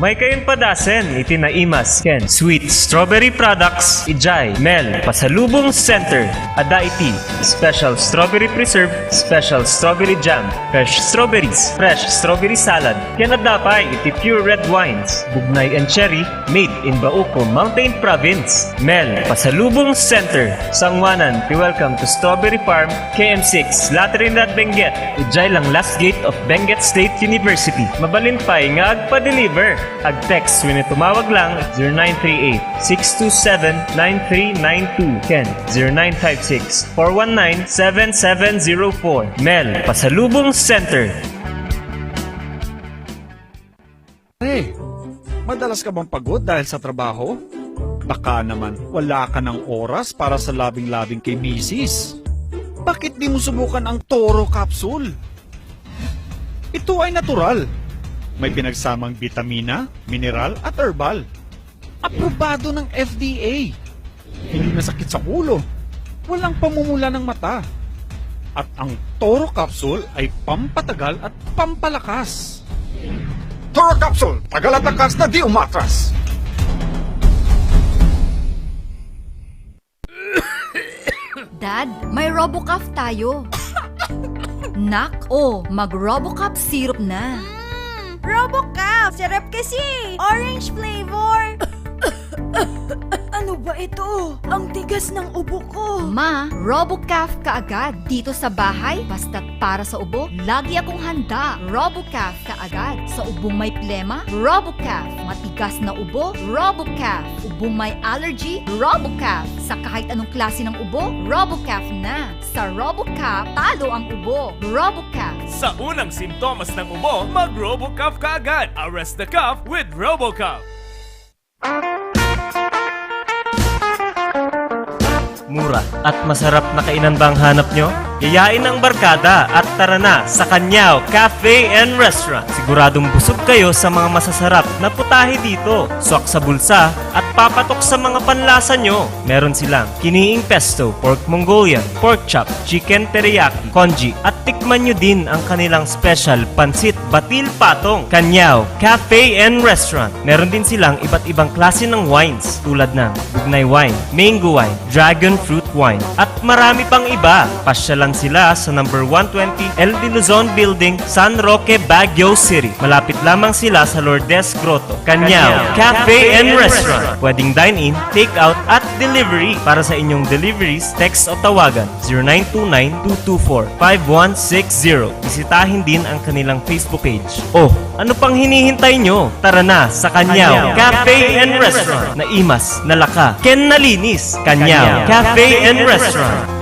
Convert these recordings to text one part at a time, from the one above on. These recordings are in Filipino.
May kayong padasen, itinaimas, Ken. Sweet Strawberry Products, Ijay, Mel, Pasalubong Center, Adaiti, Special Strawberry Preserve, Special Strawberry Jam, Fresh Strawberries, Fresh Strawberry Salad, Kenadapay, iti Pure Red Wines, Bugnay and Cherry, made in Bauco, Mountain Province, Mel, Pasalubong Center, Sangwanan, welcome to Strawberry Farm, KM6, Laterinat Benguet, Ijay lang last gate of Benguet State University. Mabalintay nga agpa-deliver. Ag-text when tumawag lang 0938-627-9392. Ken 0956-419-7704. Mel, Pasalubong Center. Hey, madalas ka bang pagod dahil sa trabaho? Baka naman wala ka ng oras para sa labing-labing kay misis. Bakit di mo subukan ang Toro Capsule? Ito ay natural. May pinagsamang bitamina, mineral at herbal. Aprobado ng FDA. Hindi masakit sa ulo. Walang pamumula ng mata. At ang Toro Capsule ay pampatagal at pampalakas. Toro Capsule, tagal at lakas na di umatras. Dad, may RoboCuff tayo. Nak, mag-RoboCuff syrup na. RoboCuff! Sarap kasi! Orange flavor! Ano ba ito? Ang tigas ng ubo ko! Ma, RoboCuff kaagad. Dito sa bahay, basta't para sa ubo, lagi akong handa. RoboCuff kaagad. Sa ubong may plema, RoboCuff. Matigas na ubo, RoboCuff. Ubong may allergy, RoboCuff. Sa kahit anong klase ng ubo, RoboCuff na. Sa RoboCuff, talo ang ubo. RoboCuff. Sa unang simptomas ng ubo, mag-RoboCuff ka agad. Arrest the cough with RoboCuff. Mura at masarap na kainan ba ang hanap nyo? Yayain ang barkada at tara na sa Kanyao Cafe and Restaurant. Siguradong busog kayo sa mga masasarap na putahe dito. Swak sa bulsa at papatok sa mga panlasa nyo. Meron silang kiniing pesto, pork Mongolian, pork chop, chicken teriyaki, congee at tikman nyo din ang kanilang special pansit batil patong. Kanyao Cafe and Restaurant. Meron din silang iba't ibang klase ng wines tulad ng Bugnay wine, mango wine, dragon fruit wine at marami pang iba. Pasyalan sila sa number 120 El de Luzon Building, San Roque, Baguio City. Malapit lamang sila sa Lourdes Grotto. Kanyao Cafe and Restaurant. Pwedeng dine-in, take-out at delivery. Para sa inyong deliveries, text o tawagan 0929-224-5160. Bisitahin din ang kanilang Facebook page. Ano pang hinihintay nyo? Tara na sa Kanyao Cafe and Restaurant. Naimas, nalaka, ken nalinis. Kanyao Cafe and Restaurant.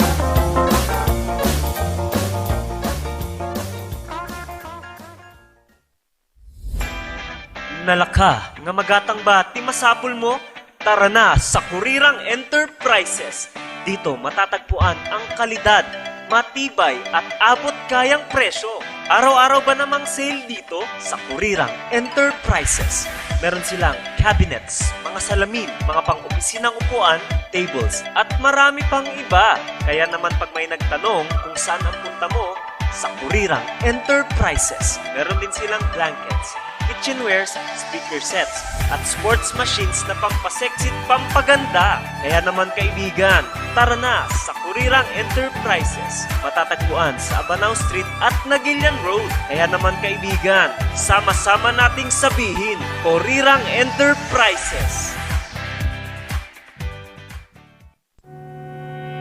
Nalaka, nga magatang ba ti masapul mo? Tara na sa Kurirang Enterprises. Dito matatagpuan ang kalidad, matibay at abot kayang presyo. Araw-araw ba namang sale dito sa Kurirang Enterprises? Meron silang cabinets, mga salamin, mga pang-opisinang upuan, tables, at marami pang iba. Kaya naman pag may nagtanong kung saan ang punta mo, sa Kurirang Enterprises. Meron din silang blankets, kitchenwares, speaker sets, at sports machines na pampasexy at pampaganda. Kaya naman kaibigan, tara na sa Kurirang Enterprises. Matatagpuan sa Abanao Street at Nagilian Road. Kaya naman kaibigan, sama-sama nating sabihin, Kurirang Enterprises.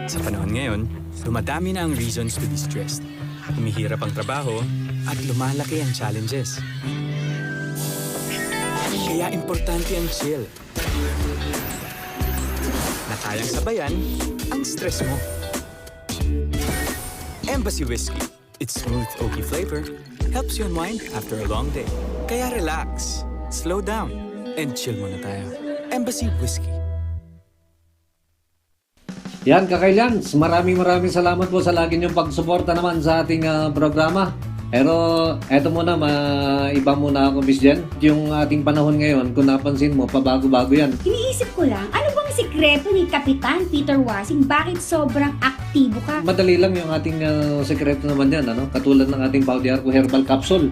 Sa panahon ngayon, dumadami na ang reasons to be stressed. Humihirap ang trabaho at lumalaki ang challenges. Kaya importante ang chill. Na kayang sabayan ang stress mo. Embassy Whiskey. Its smooth, oaky flavor helps you unwind after a long day. Kaya relax, slow down, and chill muna tayo. Embassy Whiskey. Yan, Kakailans, maraming salamat po sa lagi niyong pagsuporta naman sa ating programa. Pero eto muna, iba muna ako, Miss Jen. Yung ating panahon ngayon, kung napansin mo, pabago-bago yan. Iniisip ko lang, ano bang sikreto ni Kapitan Peter Wasing? Bakit sobrang aktibo ka? Madali lang yung ating sekreto naman yan, ano? Katulad ng ating Pau de Arco Herbal Capsule.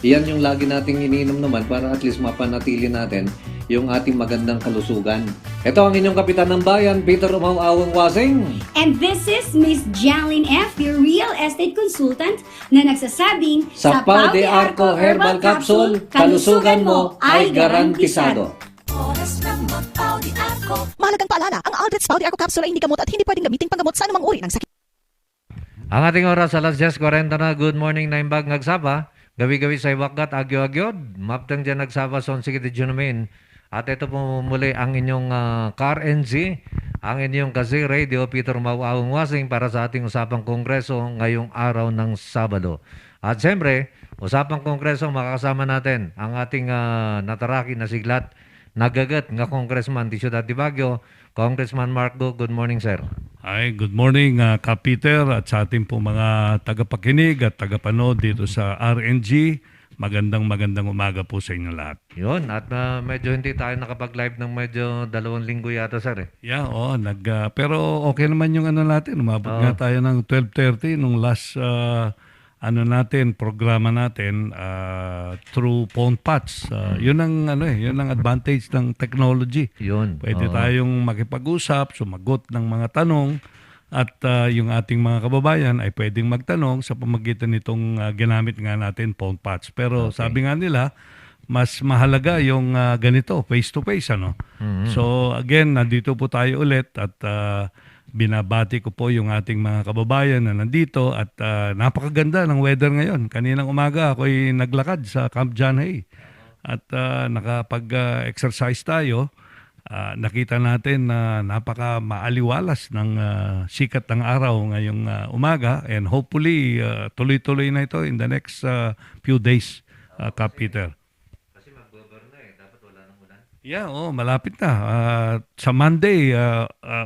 Yan yung lagi nating iniinom naman para at least mapanatili natin yung ating magandang kalusugan. Ito ang inyong kapitan ng bayan, Peter Umau-Awang Wasing. And this is Miss Janlyn F., your real estate consultant, na nagsasabing, Sa Pau de Arco Herbal Capsule, kalusugan mo ay garantisado. Mahalagang paalala, ang Aldrich Pau de Arco Capsule ay hindi gamot at hindi pwedeng gamitin panggamot sa anumang uri ng sakit. Ang ating oras alas 10:40 na. Good morning na imbag nagsaba. Gawi-gawi sa iwakat, agyo-agyod. Maptang dyan nagsaba son sige de Junumin. At ito po muli ang inyong Car NZ, ang inyong kasi radio, Peter Umau-Awang Wasing para sa ating usapang kongreso ngayong araw ng Sabado. At siyempre, usapang kongreso makakasama natin ang ating nataraki na siglat, nagagat nga Congressman di Ciudad de Baguio, Congressman Mark Go. Good morning, sir. Ay, good morning Ka Peter at sa ating po mga tagapakinig at tagapanood dito sa RNG. Magandang umaga po sa inyo lahat. Yun, at medyo hindi tayo nakapag-live ng medyo 2 linggo yata, sir. Yeah, pero okay naman yung ano natin. Umabot nga tayo ng 12:30 nung last programa natin through phone patch. Yun ang advantage ng technology. Yun. Pwede tayong makipag-usap, sumagot ng mga tanong at yung ating mga kababayan ay pwedeng magtanong sa pamamagitan nitong ginamit nga natin phone patch. Pero sabi nga nila, mas mahalaga yung ganito, face-to-face. So again, nandito po tayo ulit at binabati ko po yung ating mga kababayan na nandito at napakaganda ng weather ngayon. Kaninang umaga ako'y naglakad sa Camp John Hay at nakapag-exercise tayo. Nakita natin na napaka maaliwalas ng sikat ng araw ngayong umaga and hopefully tuloy-tuloy na ito in the next few days, Ka Peter. Kasi mag-over na dapat wala nang ulan. Yeah, malapit na. Sa Monday,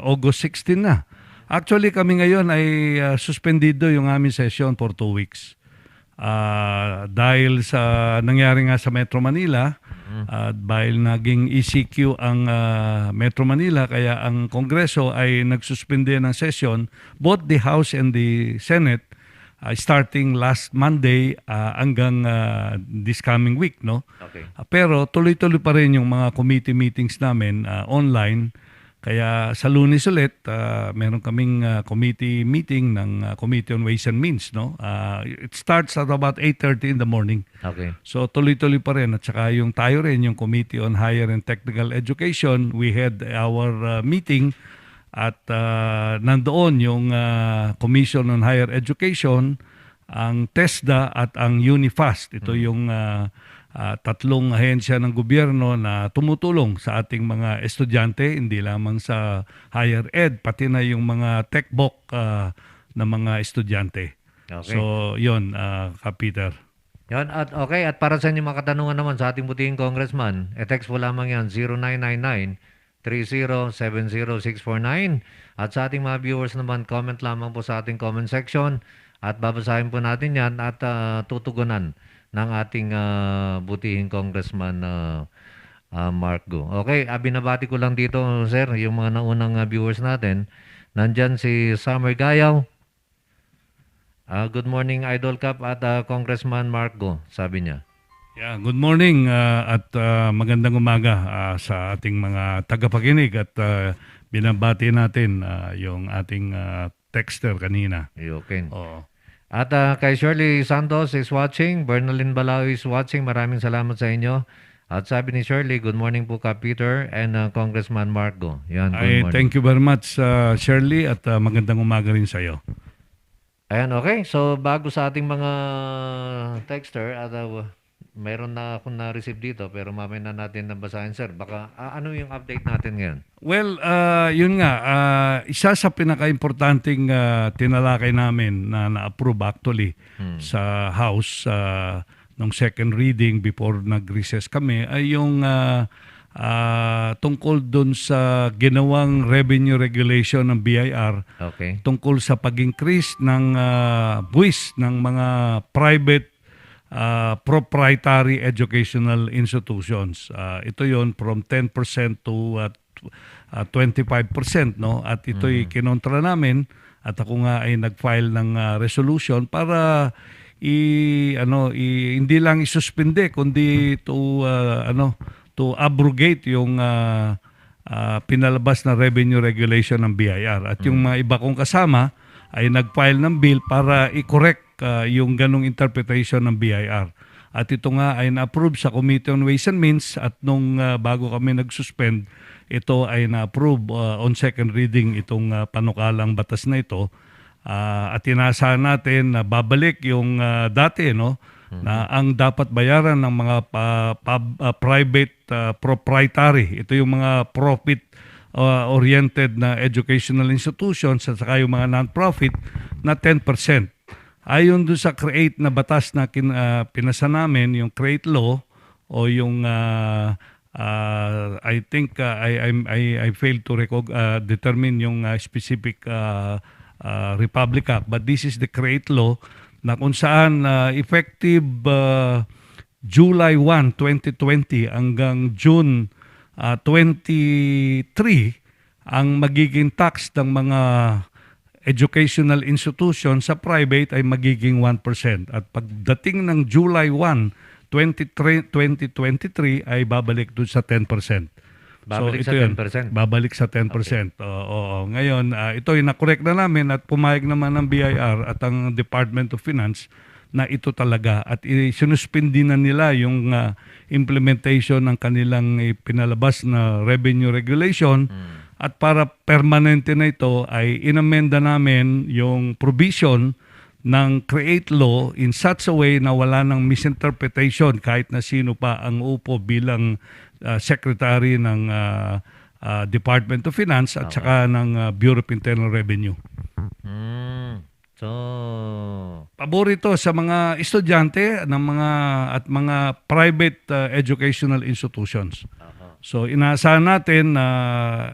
August 16 na. Actually kami ngayon ay suspendido yung aming session for 2 weeks. Dahil sa nangyari nga sa Metro Manila, dahil naging ECQ ang Metro Manila, kaya ang Kongreso ay nagsuspende ng session, both the House and the Senate, starting last Monday hanggang this coming week. No? Okay. Pero tuloy-tuloy pa rin yung mga committee meetings namin online. Kaya sa Lunes ulit, meron kaming committee meeting ng Committee on Ways and Means. No? It starts at about 8:30 in the morning. Okay. So tuloy-tuloy pa rin. At saka yung tayo rin, yung Committee on Higher and Technical Education, we had our meeting at nandoon yung Commission on Higher Education, ang TESDA at ang UNIFAST. Ito yung tatlong ahensya ng gobyerno na tumutulong sa ating mga estudyante, hindi lamang sa higher ed, pati na yung mga techbook na mga estudyante. Okay. So, yun, Ka Peter. Yan, at okay, at para sa inyong mga katanungan naman sa ating butihing congressman, text po lamang yan, 0999-3070649. At sa ating mga viewers naman, comment lamang po sa ating comment section at babasahin po natin yan at tutugunan ng ating butihing congressman Mark Go. Okay, binabati ko lang dito, sir, yung mga naunang viewers natin. Nandyan si Summer Gayaw. Good morning, Idol Cup at Congressman Mark Go, sabi niya. Yeah, good morning at magandang umaga sa ating mga tagapakinig at binabati natin yung ating texter kanina. Okay. Oo. At kay Shirley Santos is watching, Bernalyn Balao is watching. Maraming salamat sa inyo. At sabi ni Shirley, good morning po Ka Peter and Congressman Mark Go. Yan, good morning. Thank you very much Shirley at magandang umaga rin sa iyo. Ayan, okay. So bago sa ating mga texter, at mayroon na akong na-receive dito pero mamaya na natin nabasahin, sir. Baka ano yung update natin ngayon? Well, yun nga, isa sa pinaka-importanting tinalakay namin na na-approve actually sa House nung second reading before nag-recess kami ay yung tungkol dun sa ginawang revenue regulation ng BIR tungkol sa pag-increase ng buwis ng mga private proprietary educational institutions. Ito yon from 10% to 25%, no? At ito'y kinontra namin at ako nga ay nag-file ng resolution para hindi lang isuspende kundi to abrogate yung pinalabas na revenue regulation ng BIR. At yung mga iba kong kasama ay nag-file ng bill para i-correct yung ganong interpretation ng BIR. At ito nga ay na-approve sa Committee on Ways and Means at nung bago kami nag-suspend, ito ay na-approve on second reading itong panukalang batas na ito. At inaasahan natin na babalik yung dati, no? Na ang dapat bayaran ng mga private proprietary. Ito yung mga profit oriented na educational institutions at saka yung mga non-profit na 10%. Ayon doon sa CREATE na batas na pinasa namin, yung CREATE law o yung I think I failed to determine yung specific Republic Act, but this is the CREATE law na kung saan effective July 1, 2020 hanggang June 23 ang magiging tax ng mga educational institution sa private ay magiging 1%. At pagdating ng July 1, 2023 ay babalik doon sa 10%. Babalik so, sa ito 10%? Babalik sa 10%. Okay. Oo. Ngayon, ito ay na-correct na namin at pumayag naman ng BIR at ang Department of Finance na ito talaga. At sinuspindi na nila yung implementation ng kanilang pinalabas na revenue regulation. At para permanente na ito ay inamenda namin yung provision ng CREATE law in such a way na wala ng misinterpretation kahit na sino pa ang upo bilang secretary ng Department of Finance at saka ng Bureau of Internal Revenue. So, paborito sa mga estudyante ng mga private educational institutions. So inaasahan natin na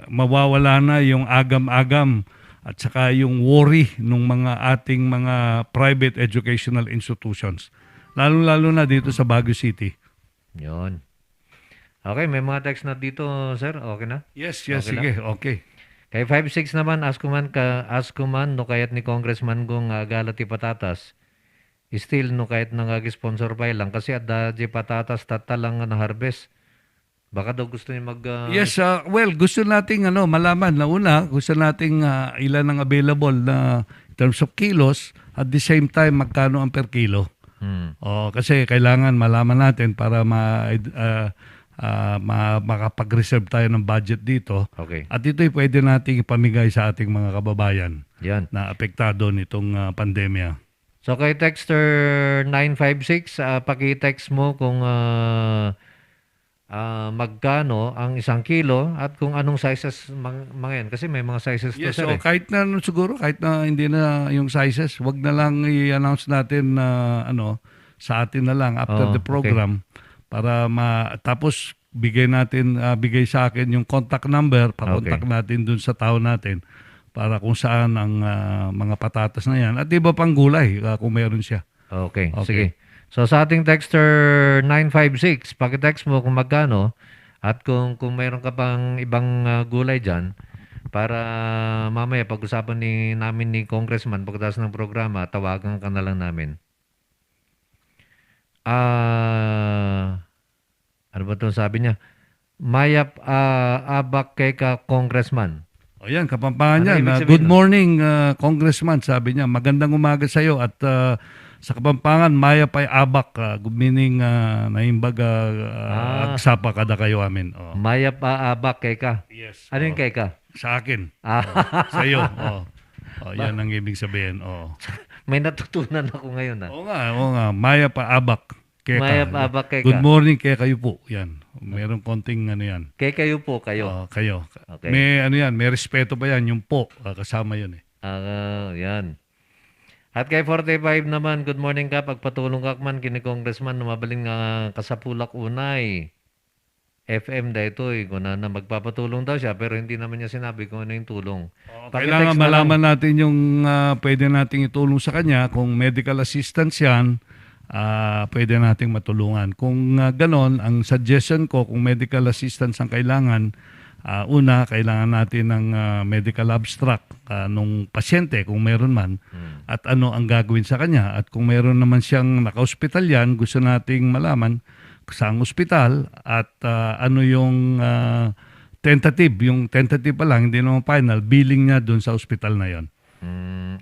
mawawala na yung agam-agam at saka yung worry ng mga ating mga private educational institutions. Lalo-lalo na dito sa Baguio City. yun. Okay, may mga text na dito, sir. Okay na? Yes, Okay sige, okay. Kay 5-6 naman, askuman no kayat ni Congressman Gong Galati Patatas. Still no kahit nangag-sponsor pa lang kasi at daji patatas tatalang na harvest. Baka daw gusto niya Yes, well, gusto nating malaman na una, gusto nating ilan ang available na in terms of kilos at the same time magkano ang per kilo. Kasi kailangan malaman natin para makapag-reserve tayo ng budget dito. Okay. At ito'y pwede nating ipamigay sa ating mga kababayan Yan. na apektado nitong pandemya. So kay texter 956, paki-text mo kung magkano ang 1 kilo at kung anong sizes mga yan. Kasi may mga sizes to, Yes, sir. so kahit na siguro, kahit na hindi na yung sizes, wag na lang i-announce natin na sa atin na lang after the program para tapos bigay sa akin yung contact number, pa-contact natin dun sa tao natin para kung saan ang mga patatas na yan at iba pang gulay kung meron siya. Okay, sige. So sa ating texter 956, paki-text mo kung magkano at kung mayroon ka pang ibang gulay dyan para mamaya pag-usapan namin ni Congressman pagkatapos ng programa, tawagan ka na lang namin. Ano ba ito sabi niya? Mayap abak kay ka Congressman. O yan, Kapampangan Ano yan. ibig sabihin Good nun? morning, Congressman, sabi niya. Magandang umaga sa iyo at sa Kapampangan, maya pa'y abak, meaning naimbag agsapa kada kayo amin. Mayap abak kay ka. Yes. Ano yung kay ka? Sa akin. Sa iyo. Yan ang ibig sabihin. May natutunan ako ngayon. Oo nga. Maya pa abak. Maya pa abak kay ka. Good morning kaya kayo po. Yan. Meron konting yan. Kay kayo po, kayo. Kayo. Okay. May may respeto pa yan. Yung po, kasama yun eh. Yan. At kay 45 naman, good morning ka. Pagpatulong ka man kini Congressman, mabaling kasapulak unay. FM da ito kung na magpapatulong daw siya pero hindi naman niya sinabi kung ano yung tulong. Kailangan malaman natin yung pwede nating itulong sa kanya. Kung medical assistance yan, pwede nating matulungan. Kung ganon, ang suggestion ko, kung medical assistance ang kailangan, Una, kailangan natin ng medical abstract nung pasyente kung meron man at ano ang gagawin sa kanya. At kung meron naman siyang naka-hospital yan, gusto nating malaman saang ospital at ano yung tentative. Yung tentative pa lang, hindi naman final, billing niya doon sa ospital na yon.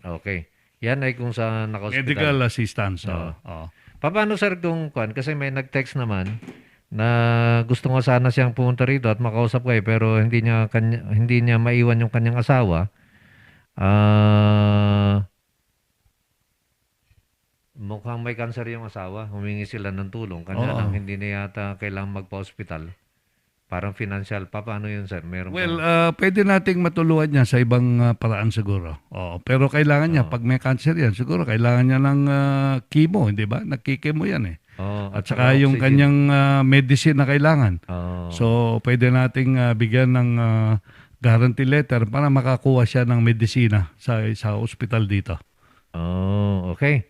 Okay. Yan ay kung sa naka-hospital. Medical assistance. Paano sir kung kwan? Kasi may nag-text naman na gusto nga sana siyang pumunta rito at makausap kayo pero hindi niya maiwan yung kanyang asawa. Mukhang may cancer yung asawa. Humingi sila ng tulong. Kanya lang hindi na yata kailangang magpa-hospital. Parang financial. Paano yun sir? Meron Pwede nating matulungan niya sa ibang paraan siguro. Pero kailangan niya, pag may cancer yan, siguro kailangan niya ng chemo, hindi ba? Nagkikemo yan eh. At saka yung kanyang medicine na kailangan. So, pwede nating bigyan ng guarantee letter para makakuha siya ng medisina sa hospital dito. Okay.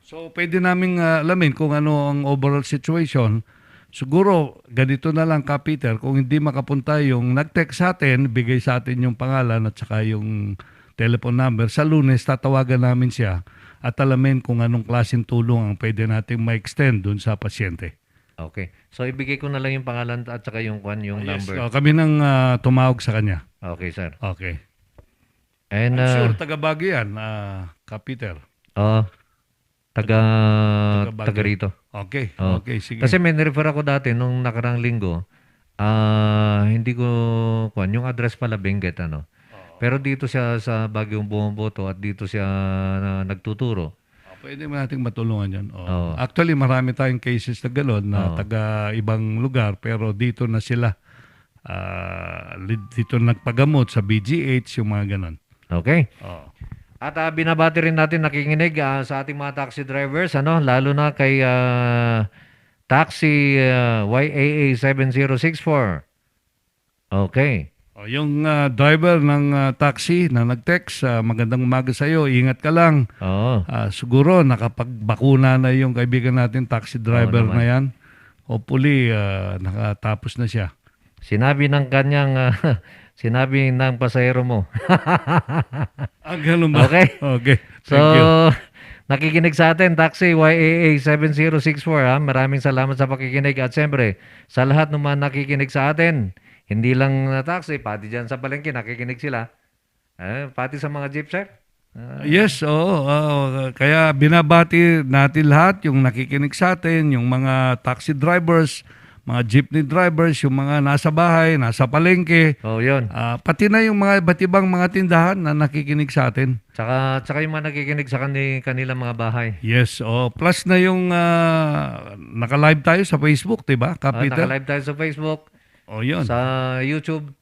So, pwede naming alamin kung ano ang overall situation. Siguro, ganito na lang ka, Peter, kung hindi makapunta yung nag-text sa atin, bigay sa atin yung pangalan at saka yung telephone number. Sa Lunes, tatawagan namin siya at alamin kung anong klaseng tulong ang pwede nating ma-extend dun sa pasyente. Okay. So, ibigay ko na lang yung pangalan at saka yung number. Yes, kami nang tumawag sa kanya. Okay, sir. Okay. And, I'm sure taga-Baguio yan, ka, Peter. Taga Baguio. rito. Okay, Oh. okay, sige. Kasi may nirefer ako dati nung nakarang linggo. Hindi ko yung address pala Benguet Pero dito siya sa Baguiong Bumoboto at dito siya nagtuturo. Pwede mo nating matulungan yan. Actually, marami tayong cases na gano'n na taga ibang lugar pero dito na sila. Dito nagpagamot sa BGH, yung mga gano'n. Okay. At binabati rin natin nakikinig sa ating mga taxi drivers, lalo na kay Taxi YAA 7064. Okay. Yung driver ng taxi na nag-text, magandang umaga sa iyo, ingat ka lang. Siguro nakapagbakuna na yung kaibigan natin taxi driver na yan. Hopefully nakatapos na siya. Sinabi ng kanyang sinabi ng pasahero mo. Ganun ba? Okay. Okay. So, Thank you. nakikinig sa atin, Taxi YAA 7064. Maraming salamat sa pakikinig. At siyempre, sa lahat ng mga nakikinig sa atin, hindi lang na taxi, pati dyan sa palengke, nakikinig sila. Pati sa mga jeep, sir. Yes, oo. Kaya binabati natin lahat, yung nakikinig sa atin, yung mga taxi drivers, mga jeepney drivers, yung mga nasa bahay, nasa palengke. Yun. Pati na yung mga iba't ibang mga tindahan na nakikinig sa atin. Tsaka yung mga nakikinig sa kanilang mga bahay. Yes, plus na yung naka-live tayo sa Facebook, diba, Peter? Naka-live tayo sa Facebook. Yun. Sa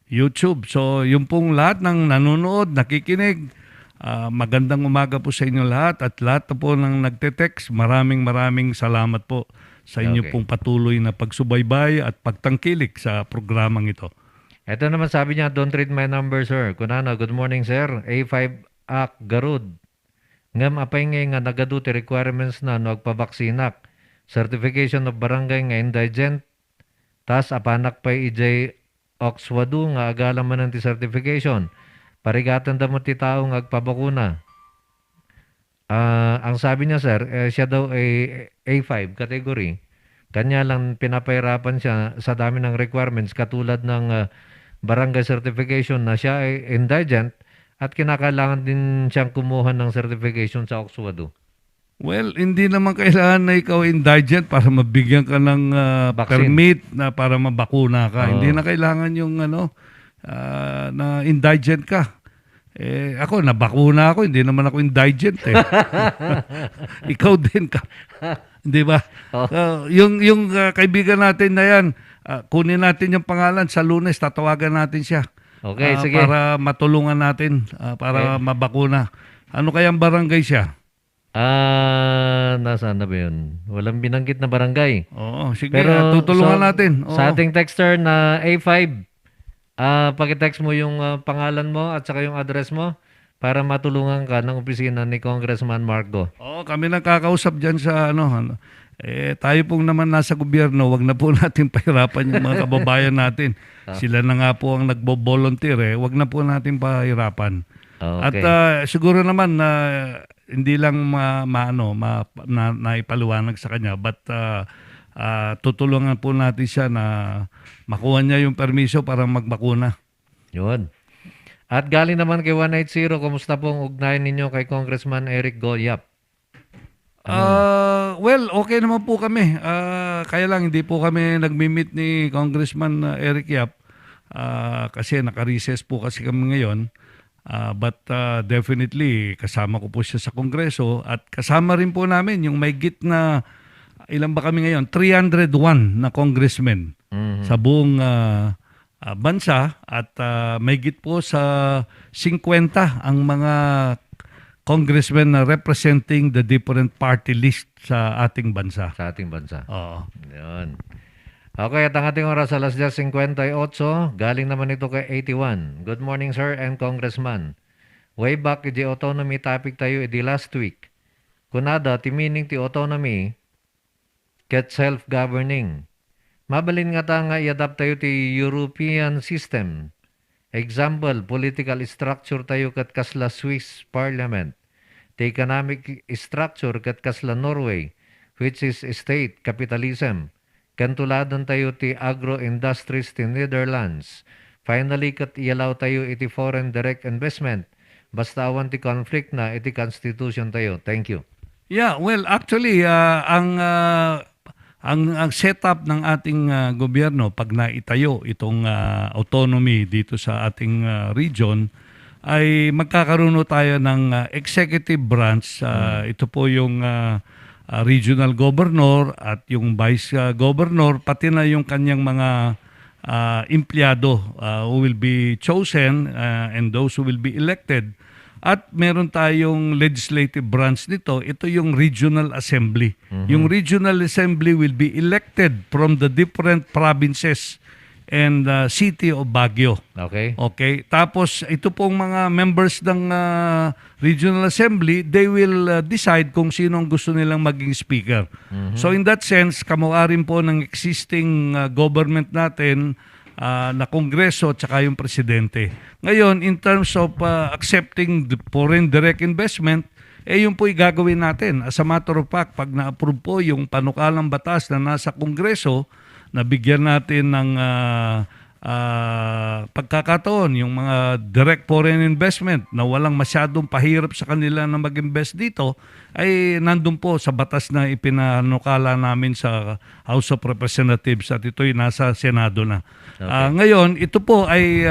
YouTube. So, yung pong lahat ng nanonood, nakikinig, magandang umaga po sa inyo lahat at lahat po ng nagte-text, maraming salamat po sa inyo pong patuloy na pagsubaybay at pagtangkilik sa programang ito. Ito naman sabi niya, don't read my number, sir. Kunana, good morning, sir. A5 Ak Garud. Ngam apay nga nagaduti requirements na nagpabaksinak. Certification of barangay nga indigent. Tas apanak pa EJ Oxwadu nga agala man ti certification. Parigatan da mo ti tao nga agpabakuna. Ang sabi niya, sir, siya daw ay A5 category. Kanya lang pinapahirapan siya sa dami ng requirements katulad ng barangay certification na siya ay indigent at kinakailangan din siyang kumuha ng certification sa Oxwadu. Well, hindi naman kailangan na ikaw indigent para mabigyan ka ng permit na para mabakuna ka. Hindi na kailangan yung na indigent ka. Ako, nabakuna ako, hindi naman ako indigent eh. Ikaw din ka. Di ba? Yung kaibigan natin na yan, kunin natin yung pangalan sa Lunes, tatawagan natin siya. Okay, sige. Para matulungan natin, para mabakuna. Ano kayang barangay siya? Nasaan na ba yun? Walang binanggit na barangay. Oo, sige, tutulungan natin. Sa ating texter na A5, pag-text mo yung pangalan mo at saka yung address mo para matulungan ka ng opisina ni Congressman Marco. Oo, kami nagkakausap dyan sa tayo pong naman nasa gobyerno, wag na po natin pahirapan yung mga kababayan natin. Sila na nga po ang nagbo-volunteer, wag na po natin pahirapan. At Okay. siguro naman na hindi lang naipaliwanag sa kanya, but tutulungan po natin siya na makuha niya yung permiso para magbakuna. Yun. At galing naman kay 180, kumusta pong ugnayan ninyo kay Congressman Eric Goyap? Well, okay naman po kami. Kaya lang hindi po kami nagmi-meet ni Congressman Eric Yap kasi naka-recess po kasi kami ngayon. But definitely kasama ko po siya sa Kongreso at kasama rin po namin yung may git na ilan ba kami ngayon? 301 na congressmen sa buong bansa at may git po sa 50 ang mga congressmen na representing the different party list sa ating bansa. Sa ating bansa. Oo. Yun. Okay, at ang ating oras alas 10:58, galing naman ito kay 81. Good morning, sir and Congressman. Way back, di autonomy topic tayo di last week. Kunada, ti meaning ti autonomy, get self-governing. Mabalin nga ta nga i-adapt tayo ti European system. Example, political structure tayo kat kasla Swiss Parliament. The economic structure kat kasla Norway, which is state capitalism. Kantuladan tayo ti agro-industries ti Netherlands. Finally, kat ialaw tayo iti foreign direct investment. Basta awan ti conflict na iti constitution tayo. Thank you. Yeah, well, actually, ang setup ng ating gobyerno pag naitayo itong autonomy dito sa ating region ay magkakaroon tayo ng executive branch. Ito po yung regional governor at yung vice governor, pati na yung kanyang mga empleyado who will be chosen and those who will be elected. At meron tayong legislative branch nito. Ito yung regional assembly. Yung regional assembly will be elected from the different provinces and city of Baguio. Okay? Okay. Tapos ito pong mga members ng regional assembly, they will decide kung sino ang gusto nilang maging speaker. So in that sense, kamuarin po ng existing government natin na kongreso at saka yung presidente. Ngayon, in terms of accepting the foreign direct investment, yun po gagawin natin. As a matter of fact, pag na-approve po yung panukalang batas na nasa kongreso, nabigyan natin ng pagkakataon yung mga direct foreign investment na walang masyadong pahirap sa kanila na mag-invest dito, ay nandun po sa batas na ipinanukala namin sa House of Representatives at ito'y nasa Senado na. Ngayon, ito po ay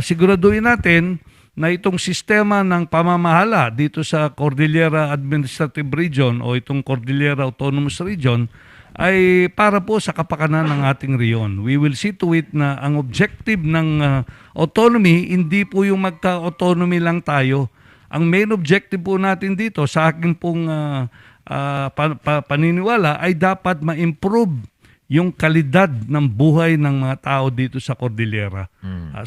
siguraduhin natin na itong sistema ng pamamahala dito sa Cordillera Administrative Region o itong Cordillera Autonomous Region ay para po sa kapakanan ng ating riyon. We will see to it na ang objective ng autonomy, hindi po yung magka-autonomy lang tayo. Ang main objective po natin dito sa akin pong paniniwala ay dapat ma-improve yung kalidad ng buhay ng mga tao dito sa Cordillera.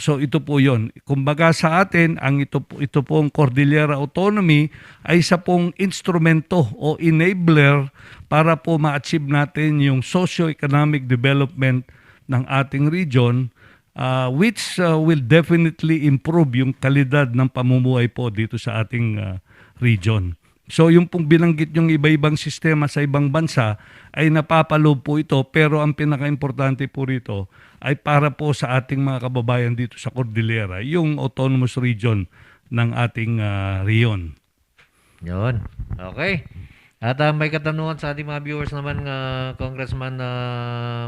So ito po yon. Kumbaga sa atin, ito pong Cordillera Autonomy ay isa pong instrumento o enabler para po ma-achieve natin yung socio-economic development ng ating region, which will definitely improve yung kalidad ng pamumuhay po dito sa ating region. So yung pong binanggit yung iba-ibang sistema sa ibang bansa ay napapaloob po ito, pero ang pinaka-importante po rito ay para po sa ating mga kababayan dito sa Cordillera, yung autonomous region ng ating riyon. Yun. Okay. At may katanungan sa ating mga viewers naman, Congressman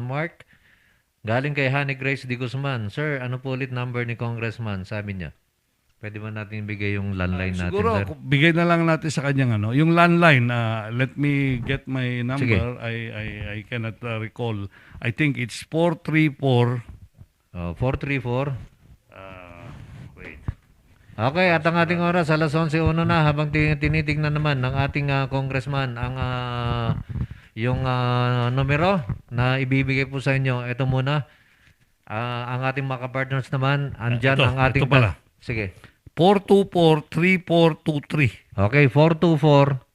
Mark. Galing kay Honey Grace de Guzman. Sir, ano po ulit number ni Congressman? Sabi niya. Pwede ba natin bigay yung landline natin, siguro, sir? bigay na lang natin sa kanyang yung landline. Let me get my number. Sige. I cannot recall. I think it's 434. 434. Wait. Okay, at ang ating oras, alas 11:01 na, habang tinitignan naman ng ating congressman ang yung numero na ibibigay po sa inyo. Ito muna. Ang ating mga partners naman, andyan Ito, ang ating... ito pala. Sige. 424-3423. Okay, 424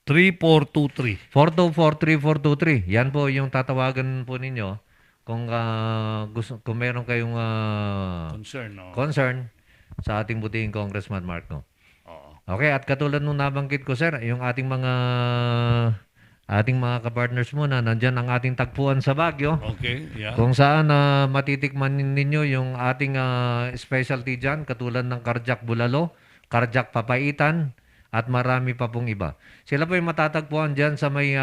3423. 424-3423. Yan po yung tatawagan po ninyo kung kung meron kayong Concern, no? concern sa ating butihing Congressman Marco. Oo. Okay, at katulad nung nabanggit ko, sir, yung ating mga kapartners muna, nandyan ang ating tagpuan sa Baguio. Okay, yeah. Kung saan matitikman ninyo yung ating specialty dyan, katulad ng karjak bulalo, karjak papaitan, at marami pa pong iba. Sila po yung matatagpuan dyan sa may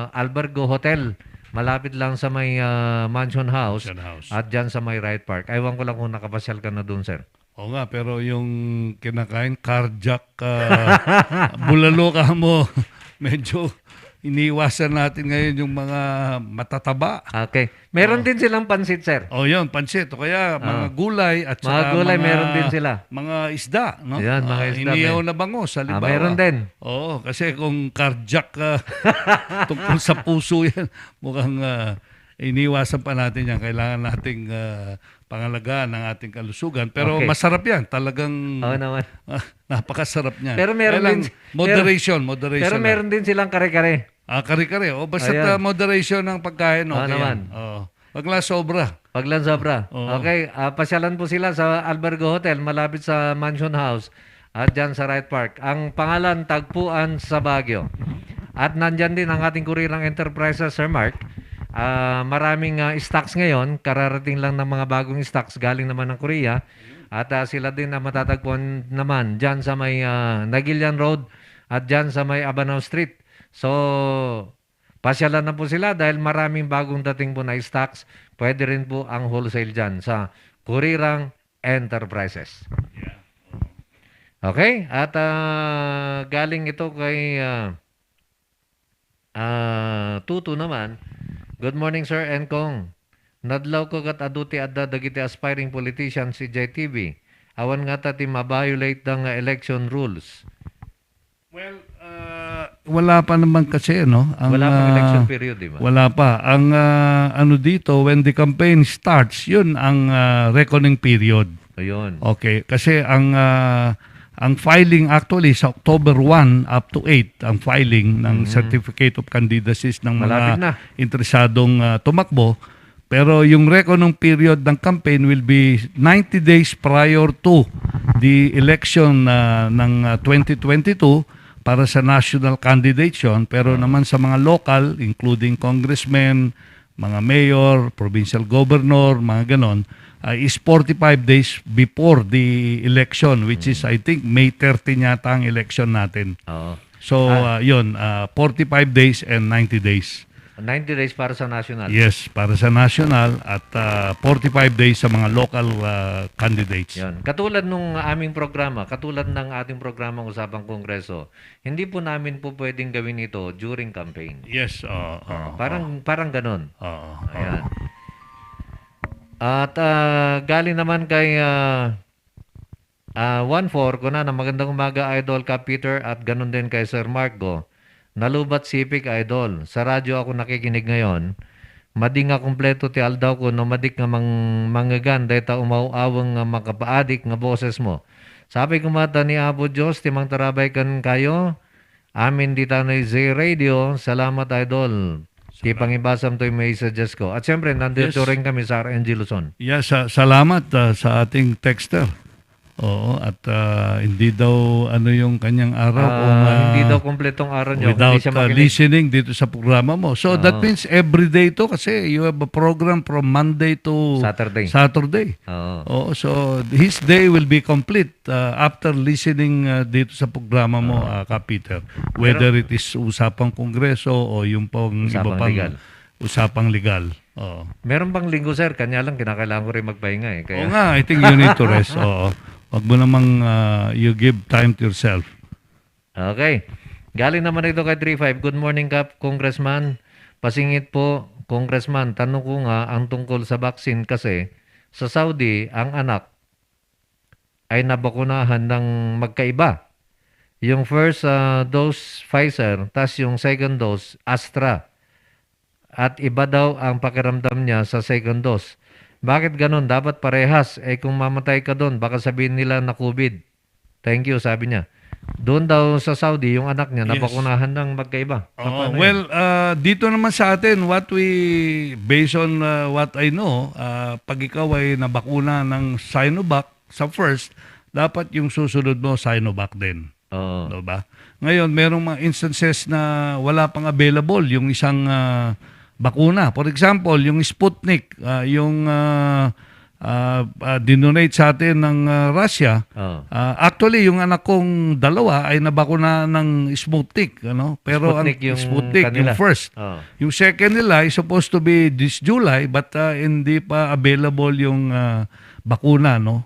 Albergo Hotel, malapit lang sa may Mansion House, Mansion House. at dyan sa may Wright Park. Aywan ko lang kung nakapasyal ka na doon, sir. Oo nga, pero yung kinakain, carjack, bulalo ka mo, medyo iniwasan natin ngayon yung mga matataba. Okay. Meron din silang pansit, sir. O yun, pansit. O kaya mga gulay at Mga saka gulay, meron din sila. Mga isda. No? Ayan, mga isda, Inihaw may- na bango, sa halimbawa. meron din. Oo, kasi kung carjack tungkol sa puso yan, mukhang iniwasan pa natin yan. Kailangan nating pangalagaan ng ating kalusugan. Pero Okay. masarap yan. Talagang Oo naman. napakasarap niyan. Pero meron Kailang din- moderation Pero lang. meron din silang kare-kare. Kare-kare. O basta Ayan. moderation ng pagkain. Oo Okay naman. yan. Oo. Wag lang sobra. Pag lang sobra. Oo. Okay, pasyalan po sila sa Albergo Hotel, malapit sa Mansion House at dyan sa Wright Park. Ang pangalan, Tagpuan sa Baguio. At nandyan din ang ating kurirang enterprises, Sir Mark. Maraming stocks ngayon. Kararating lang ng mga bagong stocks galing naman ng Korea. At sila din na matatagpuan naman dyan sa may Nagilian Road at dyan sa may Abanao Street. So, pasyalan na po sila dahil maraming bagong dating po na stocks. Pwede rin po ang wholesale dyan sa Kurirang Enterprises. Okay? At galing ito kay Tutu naman. Good morning, Sir Encong. Nadlaw ko kat aduti adda dagiti aspiring politician si JTV. Awan nga tati ma-violate ng election rules. Well, wala pa naman kasi, no? Wala pang election period, di ba? Wala pa. Ang ano dito, when the campaign starts, yun ang reckoning period. Ayun. Okay, kasi ang filing actually sa October 1 up to 8 ang filing ng Certificate of Candidacies ng Malapit mga na. interesadong tumakbo. Pero yung reckoning period ng campaign will be 90 days prior to the election ng 2022 para sa national candidates yun. Pero naman sa mga local, including congressmen, mga mayor, provincial governor, mga ganon, is 45 days before the election, which is I think May 30 yata ang election natin. Oo. So yun, 45 days and 90 days. 90 days para sa national. Yes, para sa national at 45 days sa mga local candidates. Yan. Katulad nung aming programa, katulad ng ating programang Usapang Kongreso, hindi po namin po pwedeng gawin ito during campaign. Yes, Parang ganun. Ayan. oo. At galing naman kay 1-4 ko na magandang umaga, Idol Ka Peter, at ganun din kay Sir Marco. Nalubat sipik, Idol. Sa radyo ako nakikinig ngayon. Mading nga kompleto ti aldaw ko no madik nga mangagan dayta umauawang nga makapaadik nga boses mo. Sabi ko mata ni Apo Diyos, timang tarabay kan kayo. Amin di tanay Z Radio. Salamat, Idol. Di pangibasam to'y may suggest ko. At siyempre, nandito Yes. rin kami sa RNG Luzon. Yes, salamat sa ating texter. Oo, at hindi daw ano yung kanyang araw kung Hindi daw kompletong araw nyo. without Hindi siya makinig. listening dito sa programa mo. So that means every day to kasi you have a program from Monday to Saturday. Oo. Oh, so his day will be complete after listening dito sa programa mo, Ka Peter. Whether it is usapang kongreso o yung pang iba Usapang pang legal. usapang legal. Oo. Meron bang linggo, sir? Kanya lang, kinakailangan ko rin magpahinga eh. Oo nga, I think you need to rest. Oo. Wag mo namang you give time to yourself. Okay. Galing naman ito kay 35. Good morning, Congressman. Pasingit po, Congressman. Tanong ko nga ang tungkol sa vaccine kasi sa Saudi, ang anak ay nabakunahan ng magkaiba. Yung first dose Pfizer, tas yung second dose Astra. At iba daw ang pakiramdam niya sa second dose. Bakit ganun? Dapat parehas. Eh kung mamatay ka doon, baka sabihin nila na COVID. Thank you, sabi niya. Doon daw sa Saudi, yung anak niya, Yes. nabakunahan ng magkaiba. Oo. Paano yun? Well, dito naman sa atin, based on what I know, pag ikaw ay nabakuna ng Sinovac sa first, dapat yung susunod mo Sinovac din. Oo. No ba? Ngayon, merong mga instances na wala pang available yung isang bakuna. For example, yung Sputnik, yung dinonate sa atin ng Russia. Oo. Actually, yung anak kong dalawa ay nabakuna ng Sputnik. Ano? Pero Sputnik yung Sputnik, kanila. yung first. Oo. Yung second nila is supposed to be this July but hindi pa available yung bakuna. No?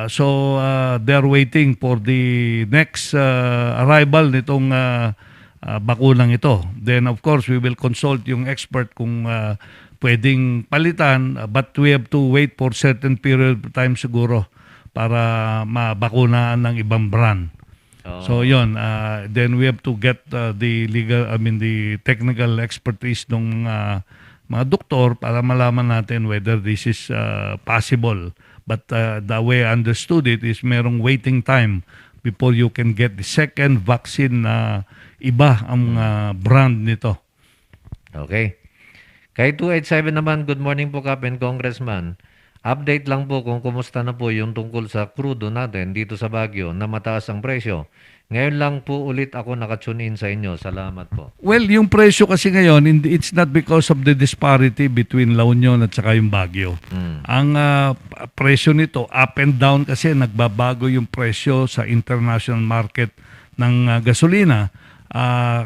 So they're waiting for the next arrival nitong bakunang ito. Then of course we will consult yung expert kung pwedeng palitan, but we have to wait for certain period of time siguro para mabakunaan ng ibang brand. So yon, then we have to get the technical expertise ng mga doktor para malaman natin whether this is possible. But the way I understood it is merong waiting time before you can get the second vaccine na iba ang brand nito. Okay. Kay 287 naman, good morning po Kap and Congressman. Update lang po kung kumusta na po yung tungkol sa crudo natin dito sa Baguio na mataas ang presyo. Ngayon lang po ulit ako nakatune in sa inyo. Salamat po. Well, yung presyo kasi ngayon, it's not because of the disparity between La Union at saka yung Baguio. Ang presyo nito, up and down kasi nagbabago yung presyo sa international market ng gasolina.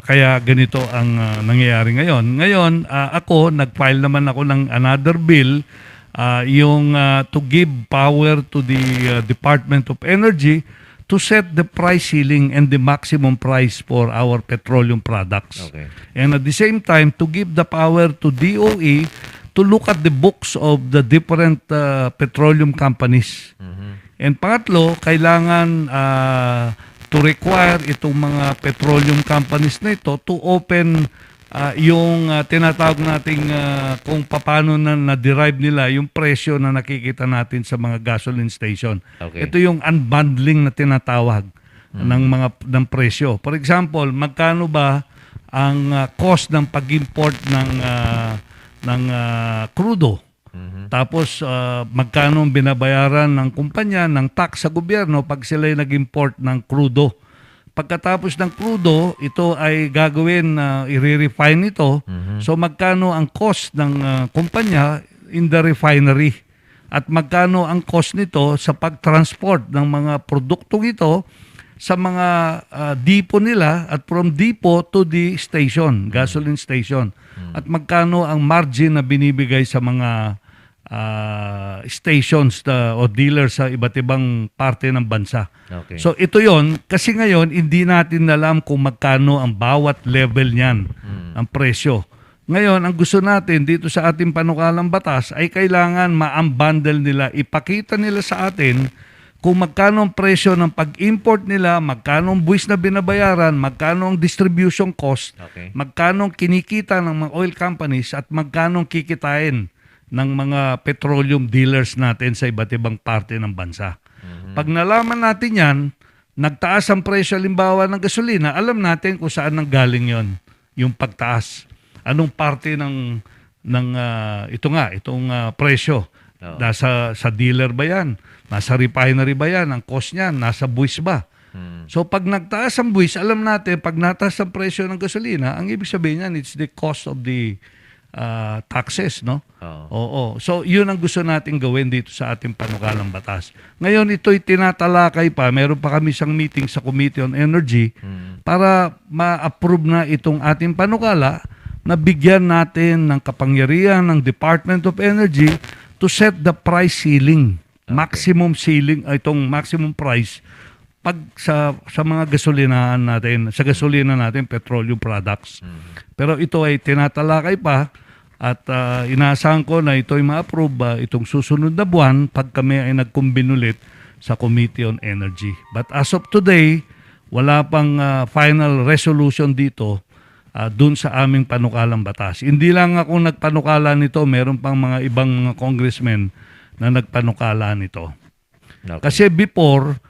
Kaya ganito ang nangyayari ngayon. Ngayon, ako, nag-file naman ako ng another bill to give power to the Department of Energy to set the price ceiling and the maximum price for our petroleum products. Okay. And at the same time, to give the power to DOE to look at the books of the different petroleum companies. And pangatlo, kailangan to require itong mga petroleum companies na ito to open yung tinatawag nating kung paano na-derive nila yung presyo na nakikita natin sa mga gasoline station. Okay. Ito yung unbundling na tinatawag ng presyo. For example, magkano ba ang cost ng pag-import ng crudo? Tapos magkano ang binabayaran ng kumpanya ng tax sa gobyerno pag sila ay nag-import ng crudo. Pagkatapos ng crudo, ito ay gagawin i-refine ito. So magkano ang cost ng kumpanya in the refinery at magkano ang cost nito sa pag-transport ng mga produktong ito sa mga depot nila at from depot to the station, gasoline station. At magkano ang margin na binibigay sa mga stations o dealers sa iba't ibang parte ng bansa. Okay. So ito yon kasi ngayon hindi natin alam kung magkano ang bawat level niyan, ang presyo. Ngayon, ang gusto natin dito sa ating panukalang batas ay kailangan ma-unbundle nila, ipakita nila sa atin kung magkano ang presyo ng pag-import nila, magkano ang buwis na binabayaran, magkano ang distribution cost, Okay. magkano ang kinikita ng mga oil companies at magkano ang kikitain ng mga petroleum dealers natin sa iba't ibang parte ng bansa. Pag nalaman natin yan, nagtaas ang presyo halimbawa ng gasolina, alam natin kung saan nanggaling yon, yung pagtaas. Anong parte ng itong presyo? Nasa sa dealer ba yan? Nasa refinery ba yan? Ang cost niyan, nasa buwis ba? So pag nagtaas ang buwis, alam natin, pag nataas ang presyo ng gasolina, ang ibig sabihin niyan, it's the cost of the taxes, no? Oo. So, yun ang gusto natin gawin dito sa ating panukalang batas. Ngayon, ito'y tinatalakay pa. Meron pa kami isang meeting sa Committee on Energy para ma-approve na itong ating panukala na bigyan natin ng kapangyarihan ng Department of Energy to set the price ceiling. Maximum ceiling, itong maximum price pag sa mga gasolinahan natin, sa gasolina natin, petroleum products. Pero ito ay tinatalakay pa at inaasahan ko na ito ay ma-approve itong susunod na buwan pag kami ay nag-convene ulit sa Committee on Energy. But as of today, wala pang final resolution dito dun sa aming panukalang batas. Hindi lang ako nagpanukala nito, meron pang mga ibang mga congressmen na nagpanukala nito. Okay. Kasi before,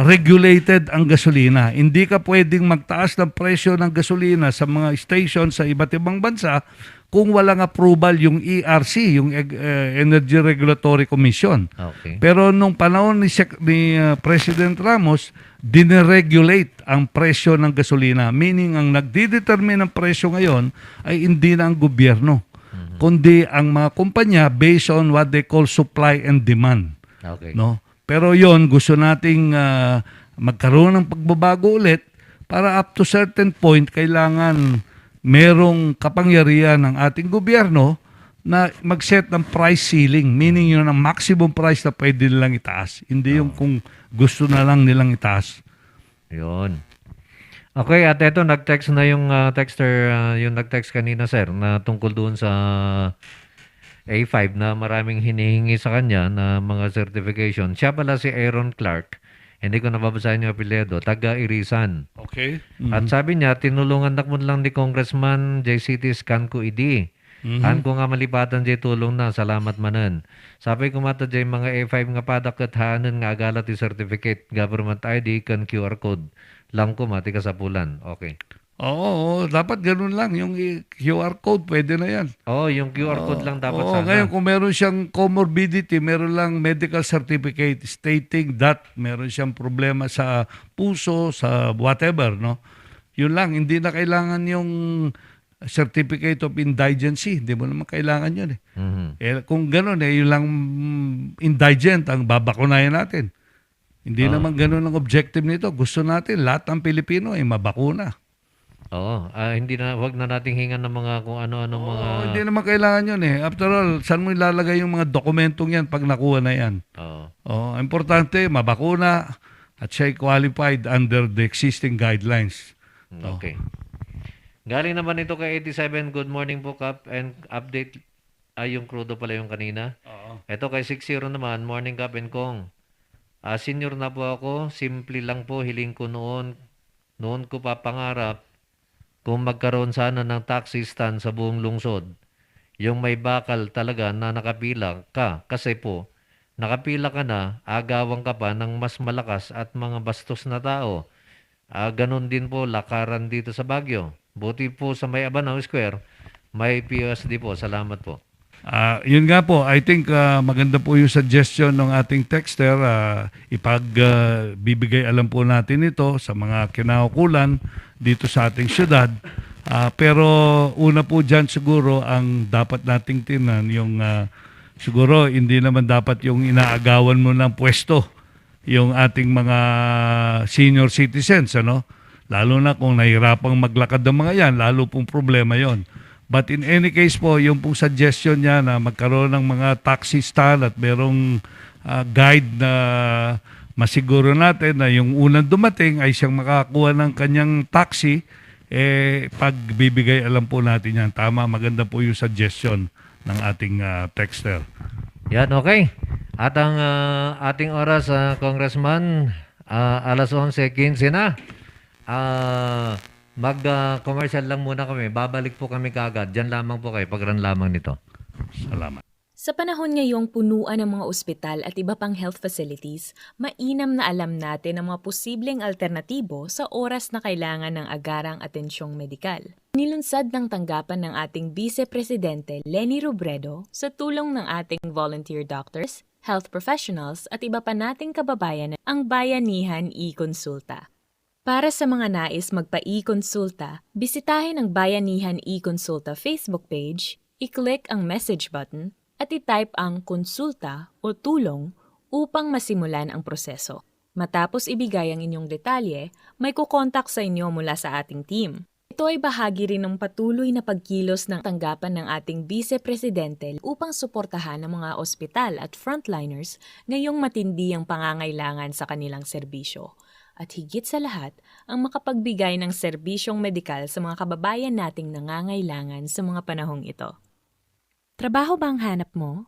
regulated ang gasolina. Hindi ka pwedeng magtaas ng presyo ng gasolina sa mga station sa iba't ibang bansa kung walang approval yung ERC, yung Energy Regulatory Commission. Okay. Pero nung panahon ni President Ramos, dineregulate ang presyo ng gasolina. Meaning, ang nagdidetermine ng presyo ngayon ay hindi na ang gobyerno, kundi ang mga kumpanya based on what they call supply and demand. Okay. No? Pero yon gusto nating magkaroon ng pagbabago ulit para up to certain point kailangan merong kapangyarihan ng ating gobyerno na mag-set ng price ceiling, meaning yun ang maximum price na pwede nilang itaas. Hindi yung kung gusto na lang nilang itaas. Yun. Okay, at eto nag-text na yung texter, yung nag-text kanina sir, na tungkol doon sa A5 na maraming hinihingi sa kanya na mga certification. Siya pala si Aaron Clark. Hindi ko nababasahin yung apelyido. Taga Irisan. Okay? At sabi niya, tinulungan na mo lang ni Congressman JCT scan ko idi. Han ko nga malipatan jay tulong na. Salamat manan. Sabi ko mata jay mga A5 nga padak at haanan nga agalat ti certificate government ID kan QR code. Lang ko mati kasapulan. Okay. Oo, dapat ganun lang. Yung QR code, pwede na yan. Oh, yung QR code lang dapat Oo, sana. ngayon kung meron siyang comorbidity, meron lang medical certificate stating that meron siyang problema sa puso, sa whatever, no? Yun lang, hindi na kailangan yung certificate of indigency. Hindi mo naman kailangan yun eh. Kung ganun yun lang indigent ang babakunayan natin. Hindi naman ganun ang objective nito. Gusto natin, lahat ng Pilipino ay mabakuna. Oo, wag na nating hingan ng mga kung ano-ano mga... Hindi naman kailangan yun eh. After all, saan mo ilalagay yung mga dokumentong yan pag nakuha na yan? Oo. Importante, mabakuna at siya qualified under the existing guidelines. Okay. Galing naman ito kay 87, good morning po Kap, and update, yung crudo pala yung kanina. Ito kay 60 naman, morning Kap and Kong. Senior na po ako, simple lang po, hiling ko noon ko pa pangarap, kung magkaroon sana ng taxi stand sa buong lungsod, yung may bakal talaga na nakapila ka. Kasi po, nakapila ka na, agawang ka pa ng mas malakas at mga bastos na tao. Ganon din po, lakaran dito sa Baguio. Buti po sa may Abanao Square, may POSD po. Salamat po. Yun nga po, I think maganda po yung suggestion ng ating texter. Bibigay alam po natin ito sa mga kinaukulan dito sa ating syudad. Pero una po dyan siguro ang dapat nating tingnan yung siguro hindi naman dapat yung inaagawan mo ng pwesto yung ating mga senior citizens, ano? Lalo na kung nahihirapang maglakad ng mga yan, lalo pong problema yon. But in any case po, yung pong suggestion niya na magkaroon ng mga taxi stand at merong guide na masiguro natin na yung unang dumating ay siyang makakuha ng kanyang taxi, pagbibigay alam po natin yan. Tama, maganda po yung suggestion ng ating texter. Yan, okay. At ang ating oras, Congressman, alas 11:15 na. Mag-commercial lang muna kami. Babalik po kami kaagad. Diyan lamang po kayo. Pagran lamang nito. Salamat. Sa panahon ngayong punuan ng mga ospital at iba pang health facilities, mainam na alam natin ang mga posibleng alternatibo sa oras na kailangan ng agarang atensyong medikal. Nilunsad ng tanggapan ng ating Vice Presidente Leni Robredo sa tulong ng ating volunteer doctors, health professionals at iba pa nating kababayan ang Bayanihan e-Konsulta. Para sa mga nais magpa-e-konsulta, bisitahin ang Bayanihan e-Konsulta Facebook page, i-click ang message button, at i-type ang konsulta o tulong upang masimulan ang proseso. Matapos ibigay ang inyong detalye, may kukontak sa inyo mula sa ating team. Ito ay bahagi rin ng patuloy na pagkilos ng tanggapan ng ating Vice Presidente upang suportahan ang mga ospital at frontliners ngayong matindi ang pangangailangan sa kanilang serbisyo. At higit sa lahat, ang makapagbigay ng serbisyong medikal sa mga kababayan nating nangangailangan sa mga panahong ito. Trabaho ba ang hanap mo?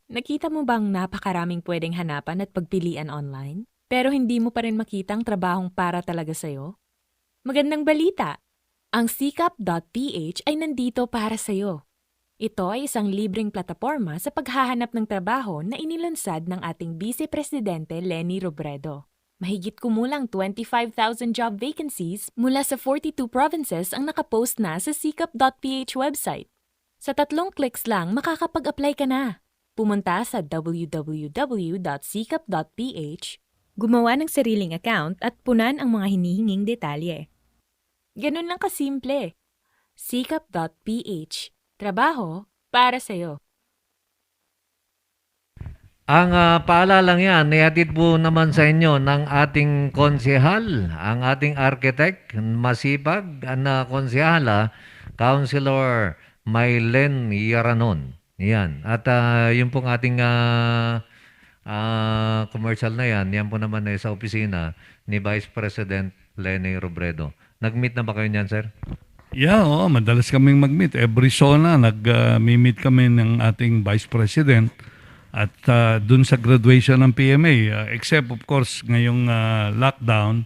Nakita mo bang napakaraming pwedeng hanapan at pagpilian online? Pero hindi mo pa rin makita ang trabahong para talaga sa'yo? Magandang balita! Ang sikap.ph ay nandito para sa'yo. Ito ay isang libreng plataporma sa paghahanap ng trabaho na inilunsad ng ating Vice Presidente Leni Robredo. Mahigit kumulang 25,000 job vacancies mula sa 42 provinces ang nakapost na sa sikap.ph website. Sa 3 clicks lang makakapag-apply ka na. Pumunta sa www.sikap.ph, gumawa ng sariling account at punan ang mga hinihinging detalye. Ganun lang kasimple. Sikap.ph. Trabaho para sa'yo. Ang paalalang yan, ihatid po naman sa inyo ng ating konsehal, ang ating architect, masipag na konsehala, Councilor Mylen Yaranon. Yan. At yung pong ating commercial na yan po naman ay sa opisina ni Vice President Leni Robredo. Nag-meet na ba kayo niyan, sir? Yeah, madalas kaming mag-meet. Every SONA, nag-meet kami ng ating Vice President at dun sa graduation ng PMA. Except, of course, ngayong lockdown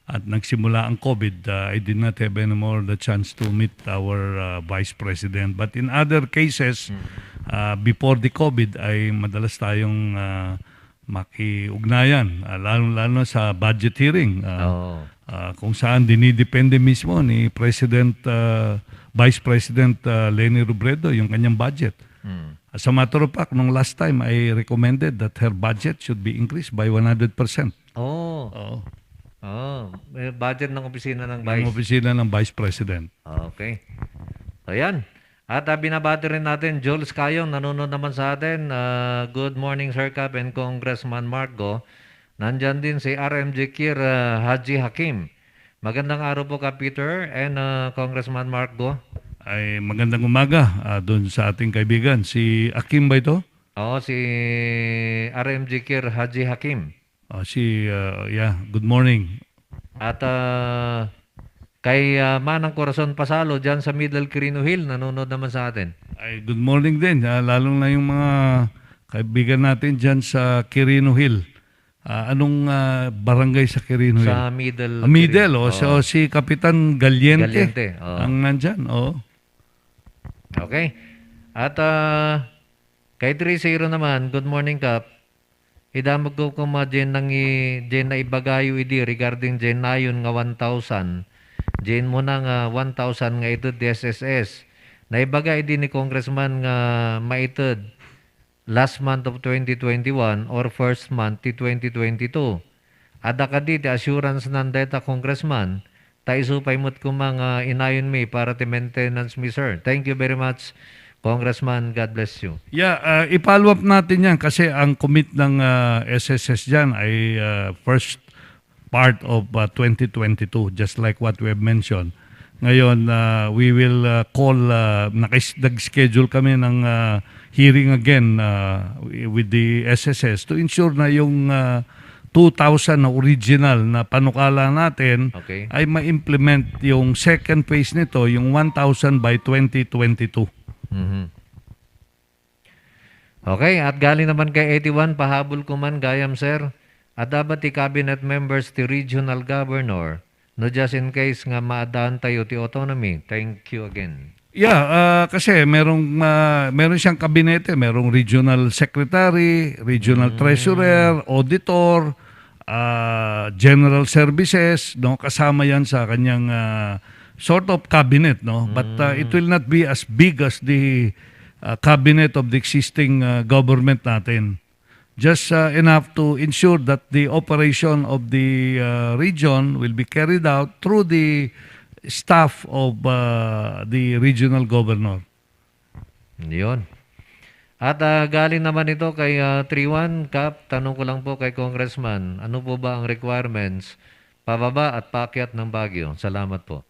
at nagsimula ang COVID, I did not have anymore the chance to meet our Vice President. But in other cases, before the COVID, ay madalas tayong makiugnayan, lalo sa budget hearing. Kung saan dinidepende mismo ni Vice President Leni Robredo yung kanyang budget. As a matter of fact, nung last time, I recommended that her budget should be increased by 100%. May budget ng opisina ng Vice. Ng opisina ng Vice President. Okay. Ayan. At binabati rin natin Jules Kayong, nanonood naman sa atin. Good morning, Sir Cap and Congressman Marco. Nandyan din si RMJ Kir Haji Hakim. Magandang araw po ka, Peter and Congressman Marco. Ay magandang umaga doon sa ating kaibigan. Si Hakim ba ito? Oo, si RMJ Kir Haji Hakim. Good morning. At kay Manang Corazon Pasalo dyan sa Middle Quirino Hill, nanonood naman sa atin. Ay good morning din, lalong na yung mga kaibigan natin dyan sa Quirino Hill. Anong barangay sa Quirino Hill? Sa Middle. So si Kapitan Galiente ang nandyan. Okay. At kay 3-0 naman, good morning, Kap. Idamag ko kumadyan ng dyan na ibagayo idi regarding dyan na yun nga 1,000. Dyan mo na nga 1,000 nga ito DSSS. Na ibagay din ni Congressman nga maitod last month of 2021 or first month ti 2022. Ada ka di assurance ng data Congressman. Taisupay mo't mga inayon mi para ti maintenance mi, sir. Thank you very much, Congressman. God bless you. Yeah, i-follow up natin yan kasi ang commit ng SSS dyan ay first part of 2022, just like what we have mentioned. Ngayon, we will call, nag-schedule kami ng hearing again with the SSS to ensure na yung 2,000 na original na panukala natin ay ma-implement yung second phase nito, yung 1,000 by 2022. Okay, at galing naman kay 81, pahabol ko man gayam, sir. At dapat ti cabinet members ti regional governor, no just in case nga maadaan tayo ti autonomy. Thank you again. Yeah, kasi meron siyang kabinete, merong regional secretary, regional treasurer, auditor, general services, no, kasama yan sa kanyang sort of cabinet, no. But it will not be as big as the cabinet of the existing government natin. Just enough to ensure that the operation of the region will be carried out through the staff of the regional governor. Yun. At galing naman ito kay 31, Kap, tanong ko lang po kay Congressman, ano po ba ang requirements pababa at paakyat ng Baguio? Salamat po.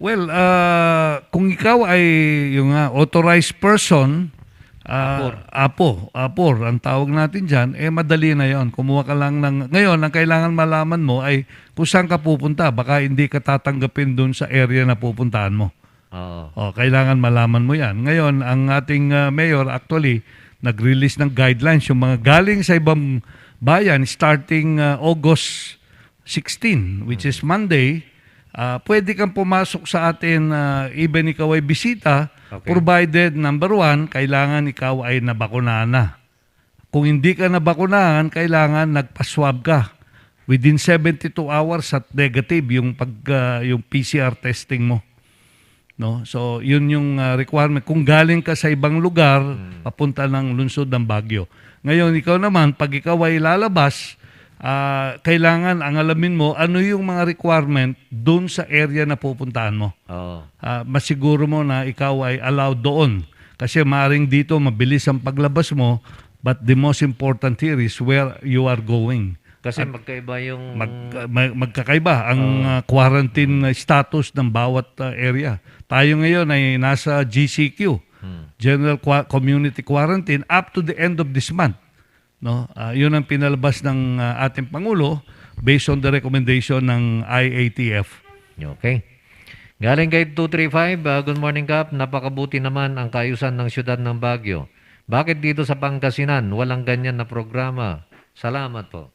Well, kung ikaw ay yung authorized person, Apor, ang tawag natin dyan, madali na yon. Kumuha ka lang ng... Ngayon, ang kailangan malaman mo ay kung saan ka pupunta. Baka hindi ka tatanggapin dun sa area na pupuntahan mo. Kailangan malaman mo yan. Ngayon, ang ating mayor actually nag-release ng guidelines. Yung mga galing sa ibang bayan starting August 16, which is Monday, pwede kang pumasok sa atin even ikaw ay bisita, Okay. provided number 1, kailangan ikaw ay nabakunahan na. Kung hindi ka nabakunahan, kailangan nagpa-swab ka. Within 72 hours at negative yung yung PCR testing mo. No? So, yun yung requirement. Kung galing ka sa ibang lugar, papunta ng lungsod ng Baguio. Ngayon, ikaw naman, pag ikaw ay lalabas, kailangan ang alamin mo ano yung mga requirement dun sa area na pupuntahan mo. Oo. Masiguro mo na ikaw ay allowed doon. Kasi maaaring dito mabilis ang paglabas mo, but the most important here is where you are going. Kasi magkaiba yung... Magkakaiba ang quarantine status ng bawat area. Tayo ngayon ay nasa GCQ, General Community Quarantine, up to the end of this month. No? Yun ang pinalabas ng ating Pangulo based on the recommendation ng IATF. Okay. Galing kay 235, good morning Kap. Napakabuti naman ang kaayusan ng siyudad ng Baguio. Bakit dito sa Pangasinan walang ganyan na programa? Salamat po.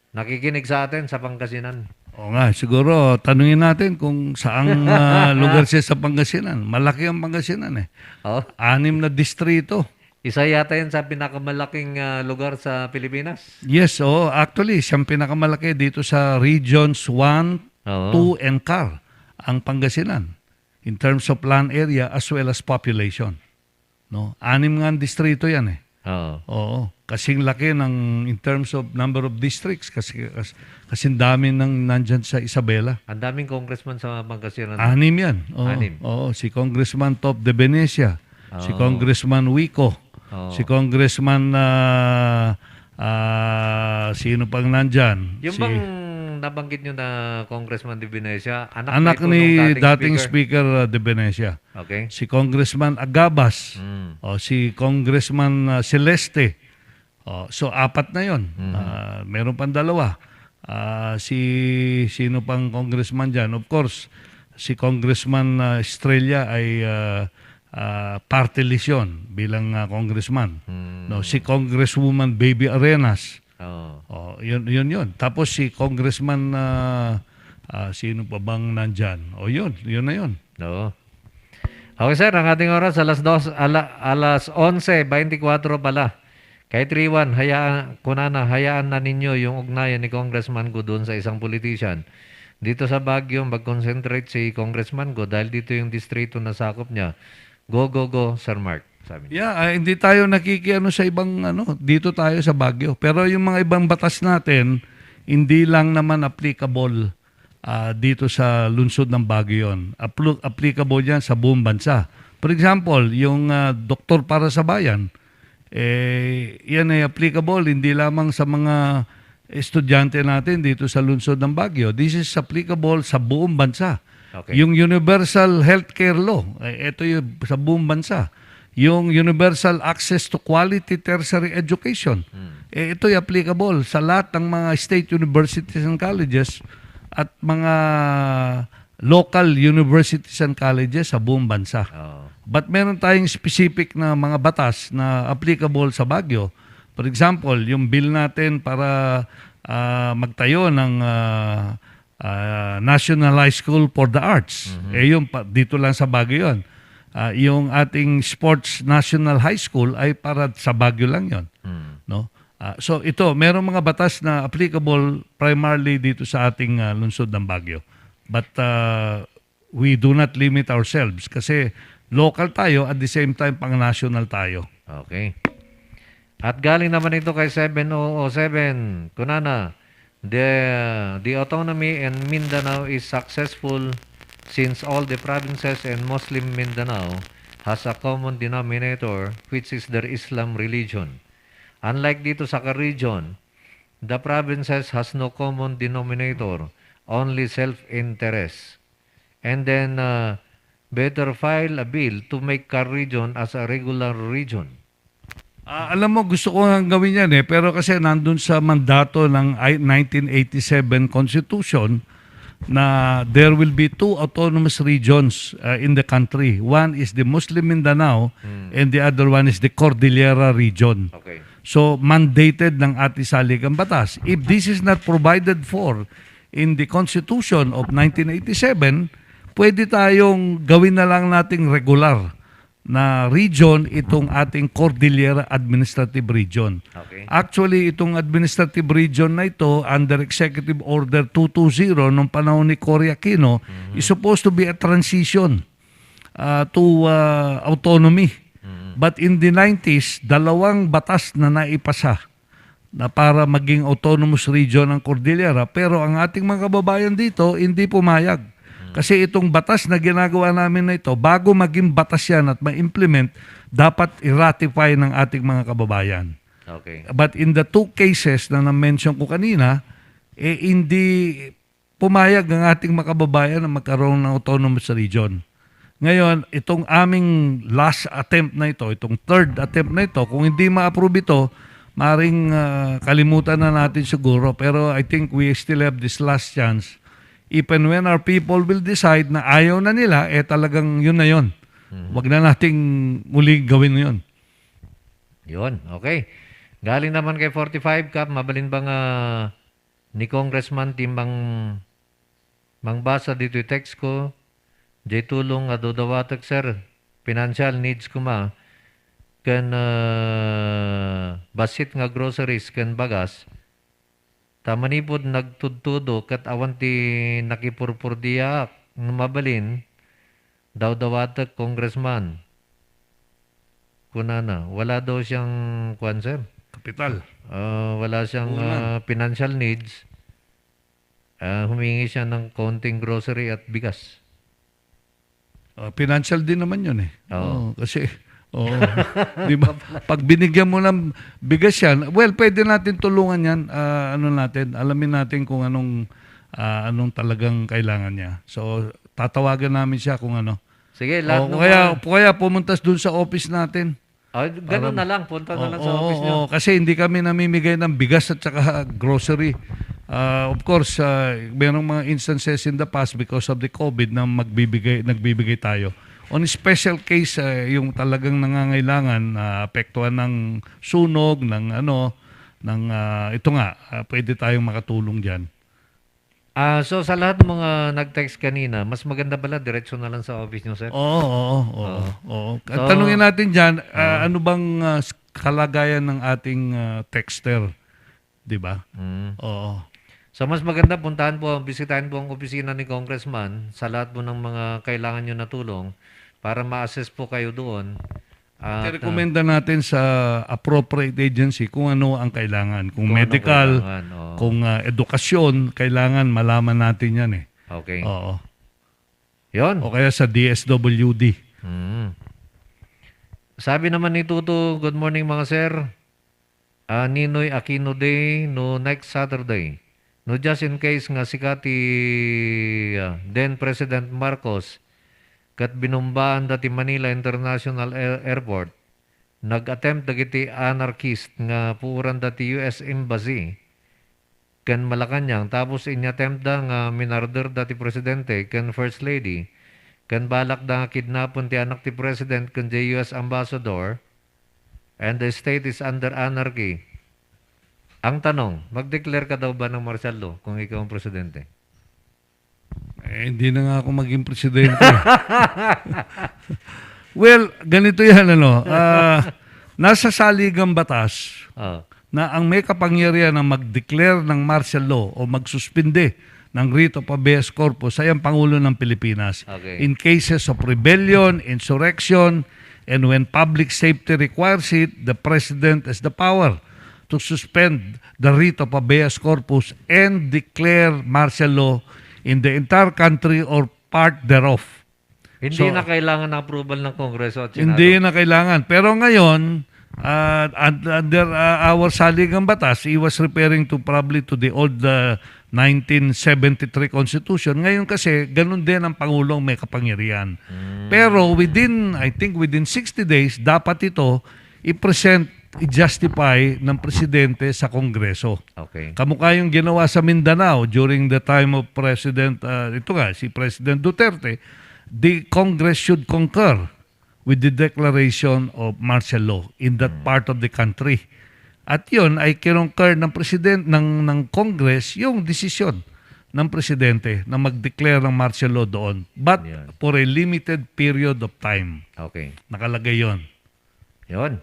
Nakikinig sa atin sa Pangasinan. O nga, siguro tanungin natin kung saang lugar siya sa Pangasinan. Malaki ang Pangasinan eh. Oh. 6 na distrito. Isa yata yan sa pinakamalaking lugar sa Pilipinas. Yes, actually, siyang pinakamalaki dito sa Regions 1, 2, and CAR, ang Pangasinan, in terms of land area as well as population. No? 6 nga ang distrito yan eh. Oo. Kasing laki ng in terms of number of districts, kasing dami ng nandyan sa Isabela. Ang daming congressman sa Pangasinan. 6 yan. Oo, si Congressman Top de Venecia, si Congressman Wico, si Congressman sino pang nandyan? Yung bang nabanggit nyo na Congressman de Venecia, anak ni dating Speaker de Venecia. Okay. Si Congressman Agabas, si Congressman Celeste. So 4 na yon. Meron pang 2. Sino pang congressman dyan? Of course, si Congressman Estrella ay party list yun bilang congressman. No, si Congresswoman Baby Arenas. Yun. Tapos si Congressman sino pa bang nandyan? Yun na yun. No. Okay sir, ang ating oras alas 11:24 pala. Kay 31, hayaan na ninyo yung ugnayan ni Congressman Go doon sa isang politician. Dito sa Baguio, mag-concentrate si Congressman Go dahil dito yung distrito na sakop niya. Go, Sir Mark. Sabi niya. Hindi tayo nakikiano sa ibang dito tayo sa Baguio. Pero yung mga ibang batas natin, hindi lang naman applicable dito sa lungsod ng Baguio yun. Applicable yan sa buong bansa. For example, yung doktor para sa bayan, yan ay applicable hindi lamang sa mga estudyante natin dito sa lungsod ng Baguio. This is applicable sa buong bansa. Okay. Yung Universal Healthcare Law, ito yung sa buong bansa. Yung Universal Access to Quality Tertiary Education, ito yung applicable sa lahat ng mga state universities and colleges at mga local universities and colleges sa buong bansa. But meron tayong specific na mga batas na applicable sa Baguio. For example, yung bill natin para magtayo ng National High School for the Arts. Dito lang sa Baguio yun. Yung ating Sports National High School ay para sa Baguio lang yun. No? So ito, merong mga batas na applicable primarily dito sa ating lungsod ng Baguio. But we do not limit ourselves kasi local tayo at the same time pang-national tayo. Okay. At galing naman ito kay 7007, Kunana, the autonomy in Mindanao is successful since all the provinces and Muslim Mindanao has a common denominator which is their Islam religion. Unlike dito sa region, the provinces has no common denominator, only self-interest. And then better file a bill to make Car region as a regular region. Alam mo, gusto ko nga gawin yan pero kasi nandun sa mandato ng 1987 Constitution na there will be 2 autonomous regions in the country. One is the Muslim Mindanao and the other one is the Cordillera region. Okay. So, mandated ng ating saligang batas. If this is not provided for in the Constitution of 1987, pwede tayong gawin na lang nating regular na region itong ating Cordillera Administrative Region. Okay. Actually, itong administrative region na ito under Executive Order 220 nung panahon ni Cory Aquino is supposed to be a transition to autonomy. But in the 90s, dalawang batas na naipasa na para maging autonomous region ang Cordillera, pero ang ating mga kababayan dito hindi pumayag. Kasi itong batas na ginagawa namin na ito, bago maging batas yan at ma-implement, dapat i-ratify ng ating mga kababayan. Okay. But in the two cases na na-mention ko kanina, hindi pumayag ang ating mga kababayan na magkaroon ng autonomous region. Ngayon, itong aming last attempt na ito, itong third attempt na ito, kung hindi ma-approve ito, maring kalimutan na natin siguro. Pero I think we still have this last chance. Even when our people will decide na ayaw na nila, talagang yun na yun. Wag na nating muli gawin yun. Yun, okay. Galing naman kay 45 Kap, mabalin bang ni Congressman Timbang mangbasa dito yung text ko, jay tulong adodawatak sir, financial needs ko kan basit nga groceries, kan bagas, tamanipod nagtudtudo kat awanti nakipurpurdiyak mabalin daw dawatak congressman kunana wala daw siyang sir Kapital. wala siyang financial needs, humingi siya ng konting grocery at bigas. Financial din naman yun Oo. Kasi di ba? Pag binigyan mo ng bigas yan, well, pwede natin tulungan yan. Alamin natin kung anong talagang kailangan niya. So, tatawagan namin siya kung ano. Sige, lahat ng kaya pumuntas dun sa office natin. Ganun na lang, punta na lang sa office niyo. Kasi hindi kami namimigay ng bigas at saka grocery. Of course, mayroong mga instances in the past because of the COVID na nagbibigay tayo. On special case, yung talagang nangangailangan, apektuhan ng sunog, pwede tayong makatulong dyan. So sa lahat ng mga nag-text kanina, mas maganda pala diretso na lang sa office niyo, sir? Oo. Tanungin natin dyan, ano bang kalagayan ng ating texter? Diba? Oo. So mas maganda bisitahin po ang opisina ni Congressman sa lahat po ng mga kailangan nyo na tulong para ma-assess po kayo doon. Rekomenda natin sa appropriate agency kung ano ang kailangan. Kung medical, kung edukasyon, kailangan malaman natin yan Okay. Oo. Yun. O kaya sa DSWD. Sabi naman ni Tuto, good morning mga sir. Ninoy Aquino Day no next Saturday. No just in case nga sikati then President Marcos kat binumbaan dati Manila International Airport nag-attempt dagiti anarchist nga puuran dati US Embassy ken Malacanang tapos in-attempt da nga minarder dati Presidente ken First Lady ken balak da nga kidnapon ti anak ti President ken US Ambassador and the state is under anarchy. Ang tanong, mag-declare ka daw ba ng martial law kung ikaw ang presidente? Hindi na nga ako maging presidente. Well, ganito yan, nasa saligang batas na ang may kapangyarihan na mag-declare ng martial law o magsuspinde ng writ of habeas corpus ay ang Pangulo ng Pilipinas. Okay. In cases of rebellion, insurrection, and when public safety requires it, the President has the power to suspend the writ of habeas corpus and declare martial law in the entire country or part thereof. Hindi na kailangan ng approval ng Kongreso at Senado. Hindi na kailangan. Pero ngayon, under our saligang batas, he was referring to probably to the old 1973 Constitution. Ngayon kasi, ganun din ang Pangulong may kapangyarihan. Pero I think within 60 days, dapat ito i-justify ng presidente sa Kongreso. Okay. Kamukha yung ginawa sa Mindanao during the time of si President Duterte. The Congress should concur with the declaration of martial law in that part of the country. At yun ay kinongker ng President ng Congress yung desisyon ng presidente na mag-declare ng martial law doon. But Yan. for a limited period of time. Okay. Nakalagay yon. Yun.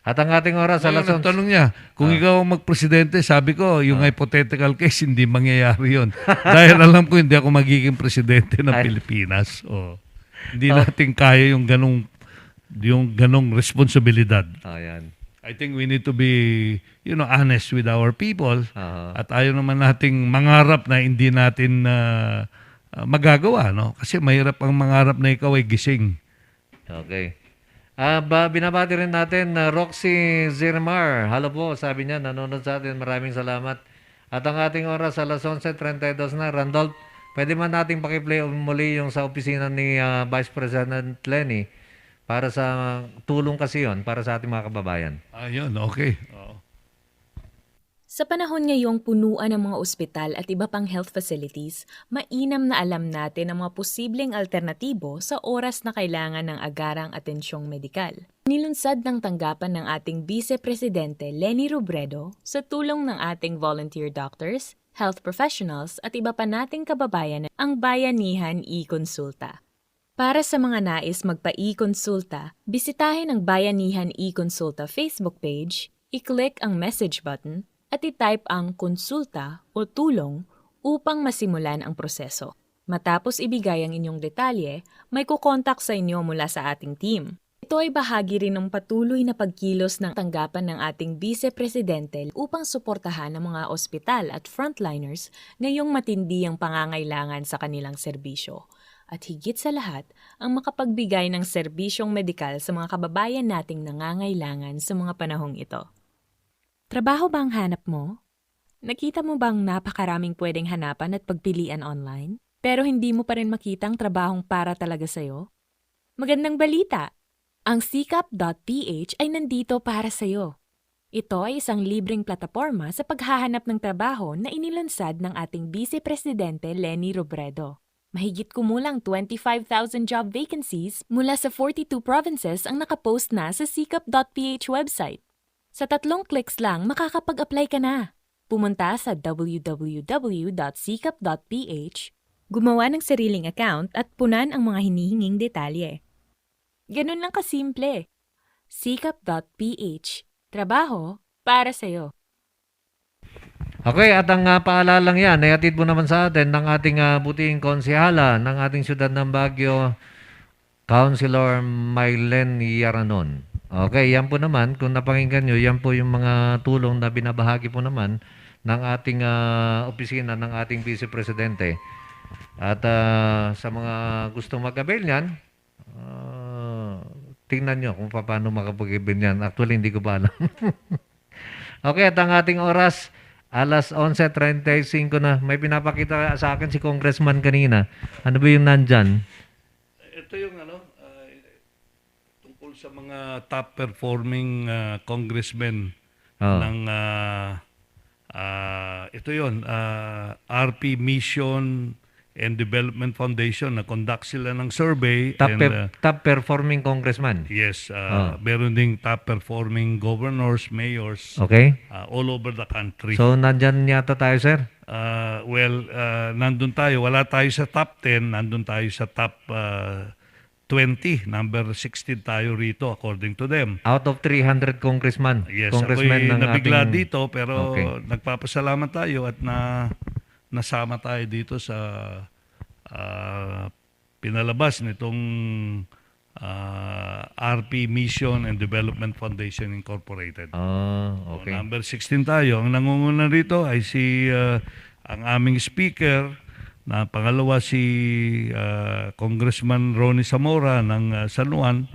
At ang ating oras, alas Ngayon, ang tanong niya, kung ikaw ang magpresidente, sabi ko, yung hypothetical case, hindi mangyayari yon. Dahil alam ko, hindi ako magiging presidente ng Pilipinas. Hindi natin kaya yung ganong responsibilidad. Ayan. I think we need to be, honest with our people. Aha. At ayaw naman nating mangarap na hindi natin magagawa, no? Kasi mahirap ang mangarap na ikaw ay gising. Okay. Binabati rin natin na Roxy Zirmar. Hello po, sabi niya, nanonood sa atin. Maraming salamat. At ang ating oras, alas 11:32 na. Randolph, pwede man nating pakiplay muli yung sa opisina ni Vice President Lenny para sa tulong kasi yon para sa ating mga kababayan. Ayun, okay. Sa panahon ngayong punuan ng mga ospital at iba pang health facilities, mainam na alam natin ang mga posibleng alternatibo sa oras na kailangan ng agarang atensyong medikal. Nilunsad ng tanggapan ng ating Vice Presidente Leni Robredo sa tulong ng ating volunteer doctors, health professionals at iba pa nating kababayan ang Bayanihan e-Konsulta. Para sa mga nais magpa-e-konsulta, bisitahin ang Bayanihan e-Konsulta Facebook page, i-click ang message button, at i-type ang konsulta o tulong upang masimulan ang proseso. Matapos ibigay ang inyong detalye, may kukontak sa inyo mula sa ating team. Ito ay bahagi rin ng patuloy na pagkilos ng tanggapan ng ating Vice Presidente upang suportahan ang mga ospital at frontliners ngayong matindi ang pangangailangan sa kanilang serbisyo. At higit sa lahat, ang makapagbigay ng serbisyong medikal sa mga kababayan nating nangangailangan sa mga panahong ito. Trabaho ba ang hanap mo? Nakita mo bang napakaraming pwedeng hanapan at pagpilian online? Pero hindi mo pa rin makita ang trabahong para talaga sa'yo? Magandang balita! Ang sikap.ph ay nandito para sa'yo. Ito ay isang libreng plataporma sa paghahanap ng trabaho na inilunsad ng ating Vice Presidente Leni Robredo. Mahigit kumulang 25,000 job vacancies mula sa 42 provinces ang nakapost na sa sikap.ph website. Sa 3 clicks lang, makakapag-apply ka na. Pumunta sa www.sikap.ph, gumawa ng sariling account at punan ang mga hinihinging detalye. Ganun lang kasimple. Sikap.ph. Trabaho para sa'yo. Okay, at ang paalalang yan, ay atid mo naman sa atin ng ating buting konsehala ng ating siyudad ng Baguio, Councilor Mylen Yaranon. Okay, yan po naman, kung napakinggan nyo, yan po yung mga tulong na binabahagi po naman ng ating opisina ng ating Vice Presidente. At sa mga gustong mag-avail niyan, tingnan nyo kung paano makapag-avail niyan. Actually, hindi ko pa alam. Okay, at ang ating oras, alas 11:35 na. May pinapakita sa akin si Congressman kanina. Ano ba yung nandyan? Ito yung tungkol sa mga top performing congressmen ng ito yon RP Mission and Development Foundation na conduct sila ng survey. Top performing congressman? Yes. Meron ding top performing governors, mayors Okay. all over the country. So, nandyan yata tayo, sir? Nandun tayo. Wala tayo sa top 10. Nandun tayo sa top 20. Number 16 tayo rito according to them. Out of 300 congressman? Yes, Congressman ako'y ng nabigla ating... dito pero Okay. nagpapasalamat tayo at nasama tayo dito sa pinalabas nitong RP Mission and Development Foundation Incorporated. Okay. So, number 16 tayo. Ang nangunguna rito ay ang aming speaker na pangalawa si Congressman Ronnie Zamora ng San Juan.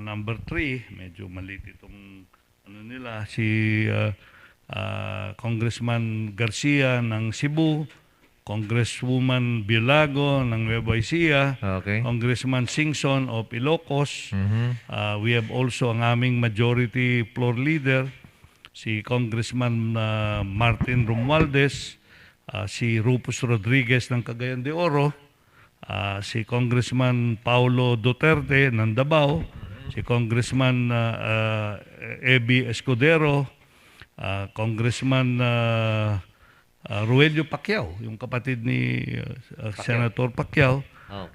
Number 3, medyo maliit itong nila, si Congressman Garcia ng Cebu, Congresswoman Bilago ng Nueva Ecija, Okay. Congressman Singson of Ilocos. We have also ang aming majority floor leader, si Congressman Martin Romualdez, si Rufus Rodriguez ng Cagayan de Oro, si Congressman Paulo Duterte ng Davao, si Congressman Ebi Escudero, Congressman Ruelio Pacquiao, yung kapatid ni Senator Pacquiao,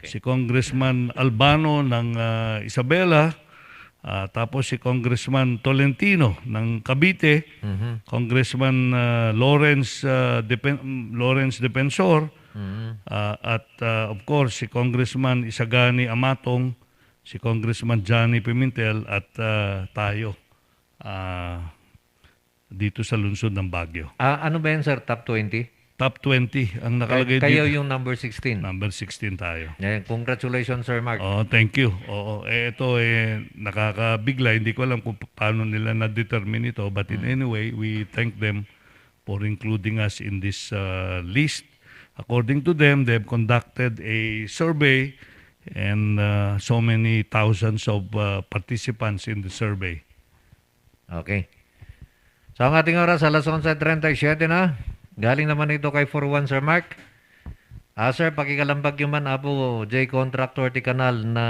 si Congressman Albano ng Isabela, tapos si Congressman Tolentino ng Cavite, Congressman Lawrence Defensor, at of course si Congressman Isagani Amatong, si Congressman Johnny Pimentel at tayo dito sa lungsod ng Baguio. Ano ba yan, sir? Top 20? Top 20 ang nakalagay Kayo dito. yung number 16. Number 16 tayo. Yan, congratulations, Sir Mark. Oh, thank you. Oo, ito nakakabigla. Hindi ko alam kung paano nila na-determine ito. But in any way, we thank them for including us in this list. According to them, they've conducted a survey and so many thousands of participants in the survey. Okay. So ang ating oras, alas 11:37 na. Galing naman ito kay 41, Sir Mark. Sir, pakikalambag yung man Apo J. Contractor ti Kanal na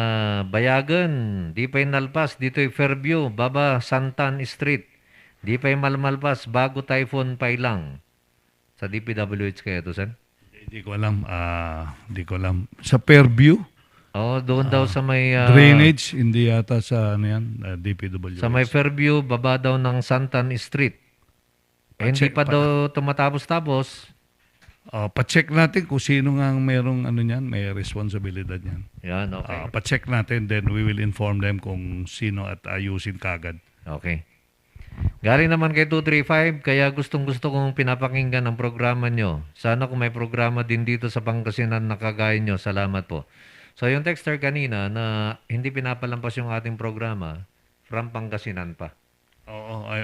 Bayagan. Di pa'y nalpas. Dito'y Fairview, Baba Santan Street. Di pa'y malmalpas. Bago Typhoon Pailang. Sa DPWH kaya ito, sir? Hindi ko alam. Sa Fairview? Doon daw sa may... drainage? Hindi yata sa DPWH. Sa may Fairview, baba daw ng Santan Street. Hindi pa daw tumatapos-tapos. Pa-check natin kung sino nga merong may responsibilidad niyan. Yan, okay. Pa-check natin, then we will inform them kung sino at ayusin kagad. Okay. Galing naman kay 235, kaya gustong-gusto kong pinapakinggan ang programa nyo. Sana kung may programa din dito sa Pangasinan na kagaya nyo, salamat po. So yung texter kanina na hindi pinapalampas yung ating programa, from Pangasinan pa.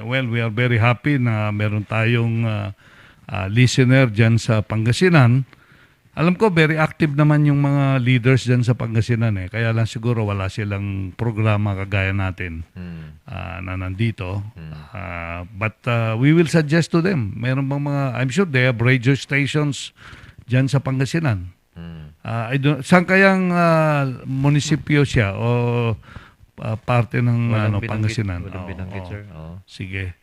Well, we are very happy na meron tayong listener dyan sa Pangasinan. Alam ko, very active naman yung mga leaders dyan sa Pangasinan. Kaya lang siguro wala silang programa kagaya natin na nandito. But we will suggest to them. Meron bang I'm sure they have radio stations dyan sa Pangasinan. Saan kayang munisipyo siya o parte ng Pangasinan? Walang binanggit, sir. Sige.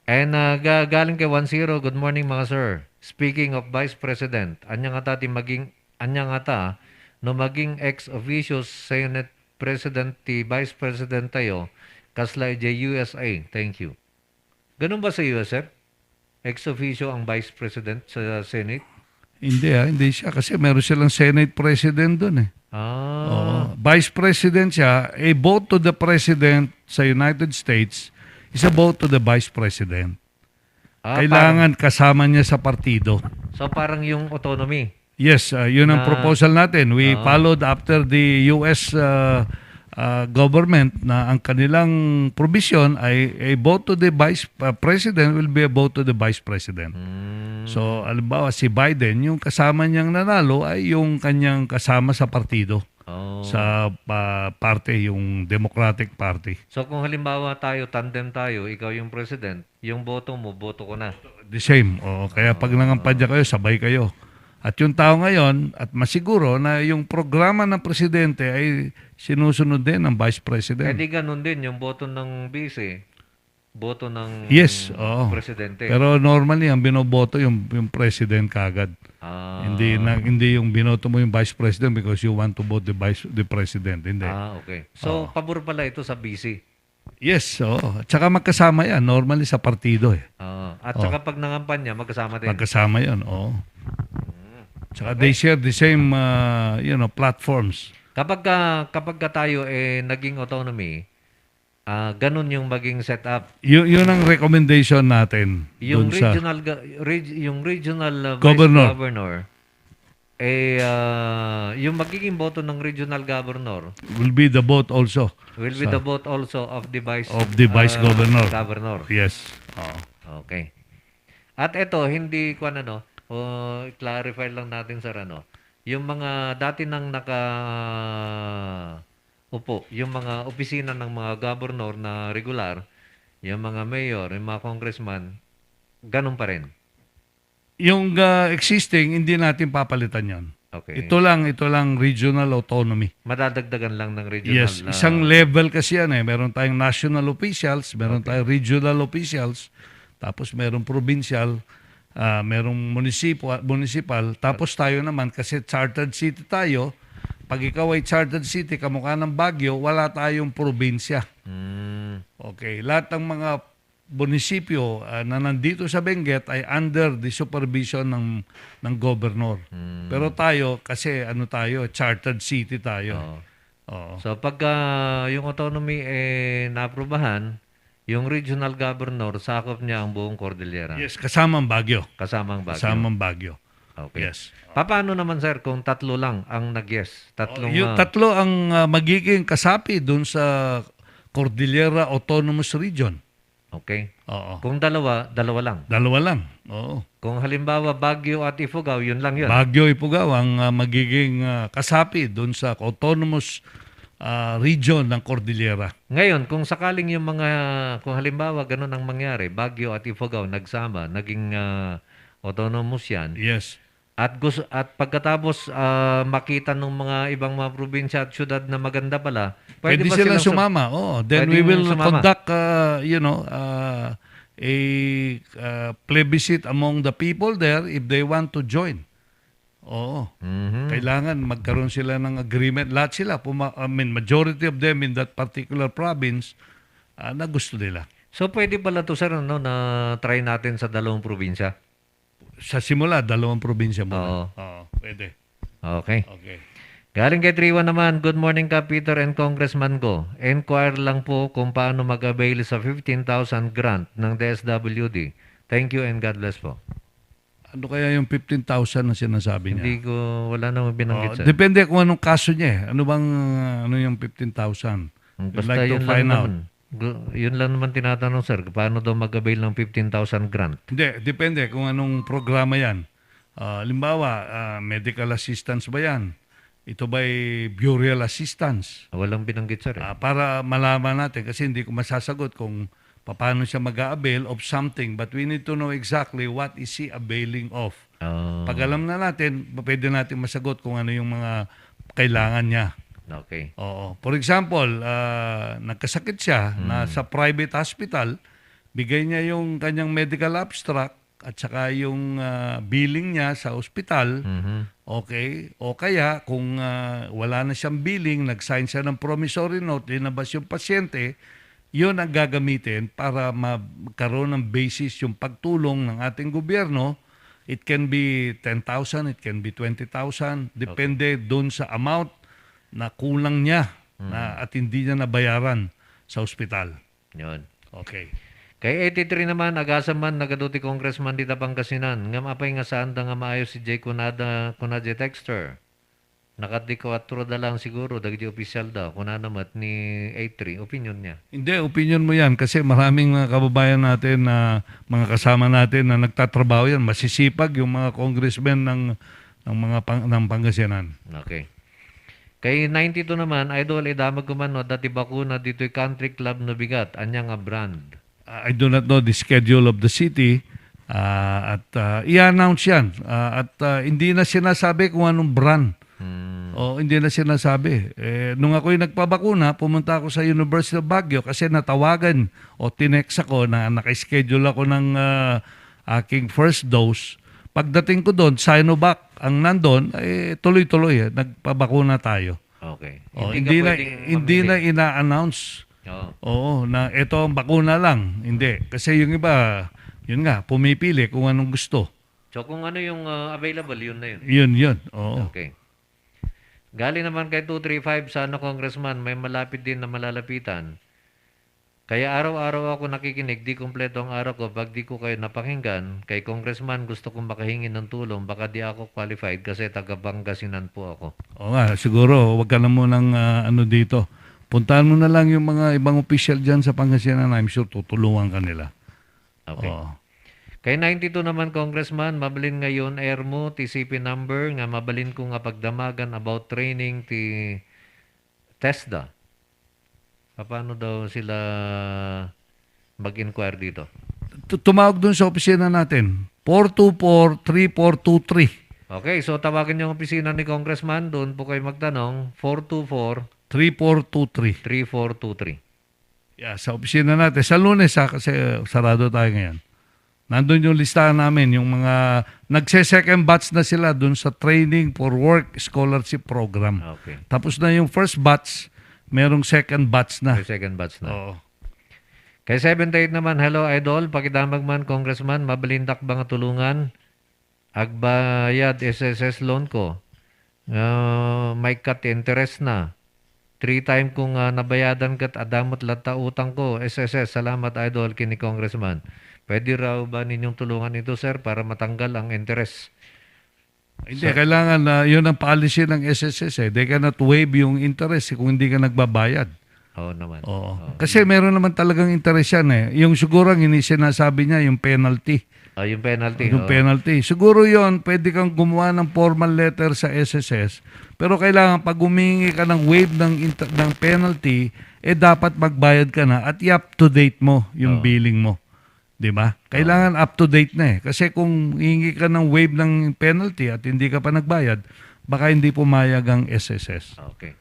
And galing kay 10, good morning mga sir. Speaking of Vice President, anyang ata no maging ex officio Senate President ti Vice President tayo, kasla USA. Thank you. Ganun ba sa US, sir? Ex officio ang Vice President sa Senate? Hindi siya kasi meron silang Senate President doon Vice President siya, a vote to the President sa United States is a vote to the Vice President. Kailangan kasama niya sa partido. So parang yung autonomy? Yes, yun ang proposal natin. We followed after the US government na ang kanilang provision ay a vote to the Vice President will be a vote to the Vice President. So, halimbawa si Biden, yung kasama niyang nanalo ay yung kanyang kasama sa partido. Sa parte, yung Democratic Party. So, kung halimbawa tandem tayo, ikaw yung president, yung boto mo, boto ko na. The same. Kaya pag nangampadya kayo, sabay kayo. At yung tao ngayon, at masiguro na yung programa ng presidente ay sinusunod din ng Vice President. Di ganun din, yung boto ng vice, boto ng presidente. Pero normally ang binoboto yung president kagad. Hindi yung binoto mo yung vice president because you want to vote the president. Hindi. Okay. So pabor pala ito sa vice. Yes, At saka magkasama yan normally sa partido At saka pag nangampanya magkasama din. Magkasama yan, Saka they share the same platforms. Kapag tayo naging autonomy, ganun yung maging setup. Yun ang recommendation natin. Yung regional governor, yung magiging boto ng regional governor will be the vote also. Will be the vote also of the vice governor. Yes. Okay. At ito, hindi ko clarify lang natin sir yung mga dati nang yung mga opisina ng mga governor na regular, yung mga mayor, yung mga congressman, ganun pa rin. Yung existing, hindi natin papalitan yan. Okay. Ito lang regional autonomy. Madadagdagan lang ng regional. Yes, isang level kasi yan Meron tayong national officials, meron tayong regional officials, tapos meron provincial. merong municipal, tapos tayo naman kasi chartered city tayo. Pag ikaw ay chartered city, kamukha ng Baguio, wala tayong probinsya. Okay, lahat ng mga munisipyo na nandito sa Benguet ay under the supervision ng governor. Pero tayo, kasi tayo, chartered city tayo. Oo. So pagka yung autonomy naaprubahan, yung regional governor, sakop niya ang buong Cordillera. Yes, kasamang Baguio. Kasamang Baguio. Kasamang Baguio. Okay. Yes. Paano naman sir kung tatlo lang ang nag-yes? Yung tatlo ang magiging kasapi dun sa Cordillera Autonomous Region. Okay. Oo. Kung dalawa lang. Dalawa lang. Oo. Kung halimbawa Baguio at Ifugao, yun lang yun. Baguio, Ifugao ang magiging kasapi dun sa Autonomous Region ng Cordillera. Ngayon, kung sakaling kung halimbawa ganun ang mangyari, Baguio at Ifugao nagsama, naging autonomous yan. Yes. At pagkatapos makita ng mga ibang mga probinsya at syudad na maganda pala, Pwede ba sila silang sumama. Then we pwedeng will sumama? conduct a plebiscite among the people there if they want to join. Oo. Kailangan magkaroon sila ng agreement. Lahat sila, majority of them in that particular province, na gusto nila. So pwede pala to sir na try natin sa dalawang probinsya? Sa simula, dalawang probinsya muna. Oo. Pwede. Okay. Okay. Galing kay Triwan naman, good morning ka Peter and Congressman Go. Enquire lang po kung paano mag-avail sa 15,000 grant ng DSWD. Thank you and God bless po. Ano kaya yung 15,000 na sinasabi niya? Wala namang binanggit sir. Depende kung anong kaso niya. Ano yung 15,000? Basta like to yun find lang out. naman. Yun lang naman tinatanong sir, paano daw mag-avail ng 15,000 grant? Hindi, depende kung anong programa yan. Halimbawa, medical assistance ba yan? Ito ba'y burial assistance? Walang binanggit sir. Para malaman natin, kasi hindi ko masasagot kung paano siya mag-avail of something, but we need to know exactly what is he availing of. Pag alam na natin, pwede natin masagot kung ano yung mga kailangan niya. Okay. Oo. For example, nagkasakit siya na sa private hospital, bigay niya yung kanyang medical abstract at saka yung billing niya sa ospital. Okay. O kaya, kung wala na siyang billing, nag-sign siya ng promissory note, linabas yung pasyente, yun ang gagamitin para magkaroon ng basis yung pagtulong ng ating gobyerno. It can be 10,000, it can be 20,000, depende doon sa amount na kulang niya at hindi niya nabayaran sa ospital. Yun. Okay. Kay 83 naman, agasan man, nagaduti Congressman dita Pangasinan. Nga mapay nga saan da nga maayo si Jay Kunada Texter. Nakadi ko at da lang siguro, dagdi opisyal da. Kunana mat ni 83, opinion niya. Hindi, opinion mo yan kasi maraming mga kababayan natin na mga kasama natin na nagtatrabaho yan. Masisipag yung mga congressmen ng Pangasinan. Okay. Kay 92 naman, idol, idamag kumano, dati bakuna dito'y country club na bigat, anya nga brand. I do not know the schedule of the city at i-announce yan. Hindi na sinasabi kung anong brand. O hindi na sinasabi. Nung ako'y nagpabakuna, pumunta ako sa University of Baguio kasi natawagan o tinext ako na nakaschedule ako ng aking first dose. Pagdating ko doon, Sinovac ang nandun, tuloy-tuloy. Nagpabakuna tayo. Okay. Hindi na ina-announce. Oo, na ito ang bakuna lang. Hindi. Kasi yung iba, yun nga, pumipili kung anong gusto. So kung ano yung available, yun na yun. Yun. Oo. Okay. Galing naman kay 235, sana Congressman, may malapit din na malalapitan. Kaya araw-araw ako nakikinig, di kumpleto ang araw ko. Pag di ko kayo napakinggan, kay Congressman gusto kong makahingi ng tulong, baka di ako qualified kasi taga-Pangasinan po ako. Oo nga, siguro, wag ka na munang dito. Puntahan mo na lang yung mga ibang official dyan sa Pangasinan. I'm sure tutulungan ka nila. Okay. Oo. Kay 92 naman, Congressman, mabalin ngayon air mo, TCP number, nga mabalin ko nga pagdamagan about training ti TESDA. Paano daw sila mag-inquire dito? Tumawag dun sa opisina natin. 424-3423. Okay, so tawagin yung opisina ni Congressman. Doon po kayo magtanong. 424-3423. Yeah, sa opisina natin. Sa Lunes kasi sarado tayo ngayon. Nandun yung listahan namin, yung mga nagse-second batch na sila dun sa Training for Work Scholarship Program. Okay. Tapos na yung first batch, merong second batch na. May second batch na. Oo. Kay 78 naman, hello idol, pakidamag man congressman, mabalindak ba nga tulungan? Agbayad SSS loan ko. May cut interest na. 3 time kung nabayadan kat adamot lata utang ko. SSS, salamat idol kini congressman. Pwede raw ba ninyong tulungan ito sir para matanggal ang interest? Hindi, kailangan na yun ang policy ng SSS. They cannot waive yung interest kung hindi ka nagbabayad. Oo naman. Oo. Kasi meron naman talagang interest yan eh. Yung siguro ang sinasabi niya, yung penalty. Yung penalty. Yung penalty. Siguro yon pwede kang gumawa ng formal letter sa SSS. Pero kailangan pag humingi ka ng waive ng penalty, dapat magbayad ka na at i-up to date mo yung billing mo. 'Di ba? Kailangan up to date na eh. Kasi kung hingi ka ng waive ng penalty at hindi ka pa nagbayad, baka hindi pumayag ang SSS. Okay.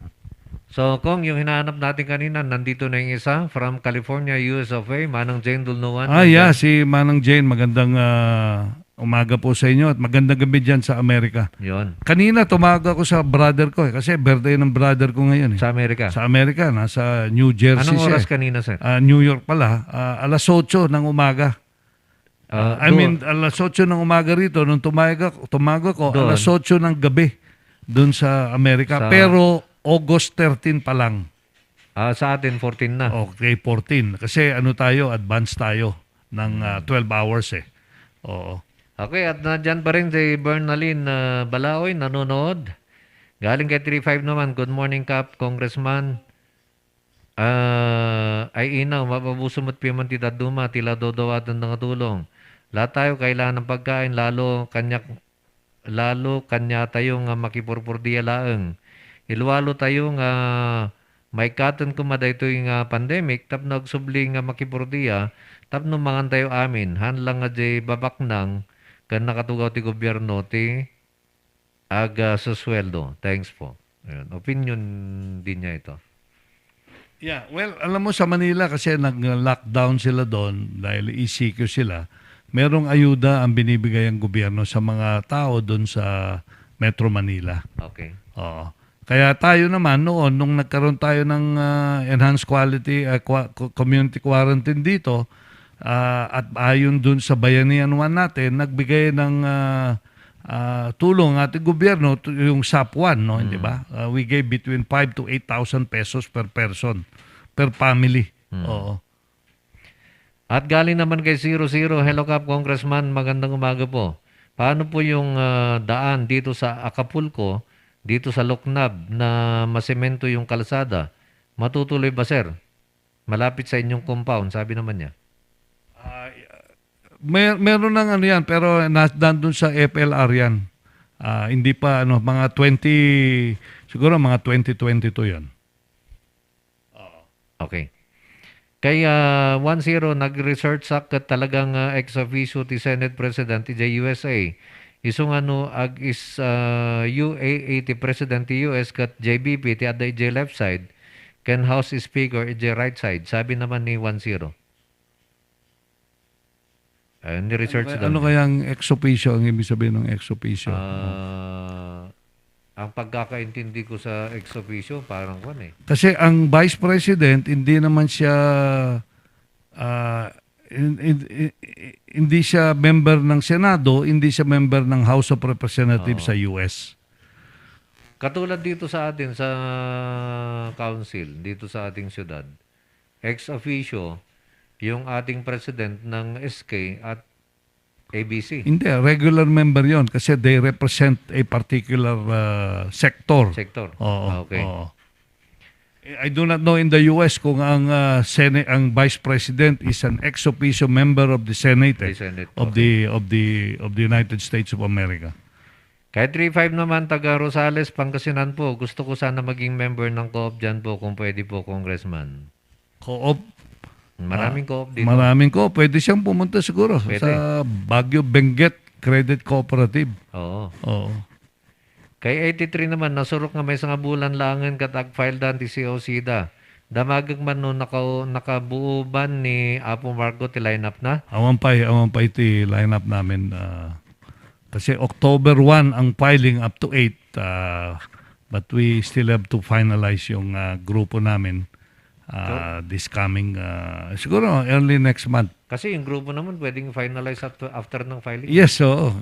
So, Kong, yung hinahanap natin kanina, nandito na yung isa from California, US of A, Manang Jane Dulnuan. Yeah, si Manang Jane, magandang umaga po sa inyo at magandang gabi dyan sa Amerika. Yun. Kanina tumawag ako sa brother ko kasi birthday ng brother ko ngayon. Sa Amerika? Sa Amerika, nasa New Jersey. Anong oras siya. kanina, sir? New York pala, alas 8 ng umaga. Alas 8 ng umaga rito, nung tumawag ako, Doon. alas 8 ng gabi doon sa Amerika. Pero August 13 pa lang. Sa atin, 14 na. Okay, 14. Kasi tayo, advance tayo ng 12 hours eh. Oo. Okay, at nandyan pa rin si Bernalyn Balaoy, nanonood. Galing kay 35 naman, good morning Kap, Congressman. Ay inaw, mapabusumot pimanti daduma, tila dodawatan ng tulong. Lahat tayo kailangan ng pagkain, lalo kanya tayong makipurpurdiya laeng. Ilwalo tayong may katon kumaday ito yung pandemic, tap nagsubling makipurdiya, tap nung mga tayo amin, hanlang nga jay babaknang, kan nakatugaw ti gobyerno ti aga sa sweldo. Thanks po. Ayun. Opinion din niya ito. Yeah, well, alam mo sa Manila kasi nag-lockdown sila doon dahil ECQ sila. Merong ayuda ang binibigay ang gobyerno sa mga tao doon sa Metro Manila. Okay. Oo. Kaya tayo naman noon, nung nagkaroon tayo ng enhanced quality community quarantine dito, at ayon dun sa bayanihan natin, nagbigay ng tulong ang ating gobyerno, yung SAP1, no, di ba? We gave between 5,000 to 8,000 pesos per person, per family. Oo. At galing naman kay 00, hello Kap, Congressman, magandang umaga po. Paano po yung daan dito sa Acapulco, dito sa Loknab na masemento yung kalsada? Matutuloy ba, sir? Malapit sa inyong compound, sabi naman niya. Meron ng yan, pero nandun sa FLR yan. Hindi pa, mga 20, siguro mga 2022 yan. Okay. Kaya 10, nag-research sa talagang ex officio ti Senate President ti USA. Isong ag is UAA ti President ti US kat JBP ti aday J left side, can House Speaker iti right side. Sabi naman ni 10. Ni-research daw. Ano kayang ex officio ang ibig sabihin ng ex officio? Ang pagkakaintindi ko sa ex officio, parang Kasi ang Vice President, hindi naman siya hindi siya member ng Senado, hindi siya member ng House of Representatives sa US. Katulad dito sa atin, sa council, dito sa ating syudad, ex officio, yung ating president ng SK at ABC. Hindi, regular member yon kasi they represent a particular sector. Oo. Okay. Oo. I do not know in the US kung ang Senate, ang Vice President is an ex officio member of the Senate, of the United States of America. Kahit 35 naman, taga Rosales, Pangasinan po. Gusto ko sana maging member ng co-op dyan po kung pwede po, Congressman. Co-op? Maraming co-op dito. Maraming co-op. Pwede siyang pumunta siguro sa Baguio Benguet Credit Cooperative. Oo. Oo. Kay 83 naman, nasurok nga may isang bulan langan katag file dan ti COCDA. Damagag man no nakabuo ba ni Apo Marco ti line up na? Awan pa iti lineup namin. Kasi October 1 ang filing up to 8. But we still have to finalize yung grupo namin this coming, siguro early next month. Kasi yung grupo naman pwedeng finalize after ng filing. Yes, so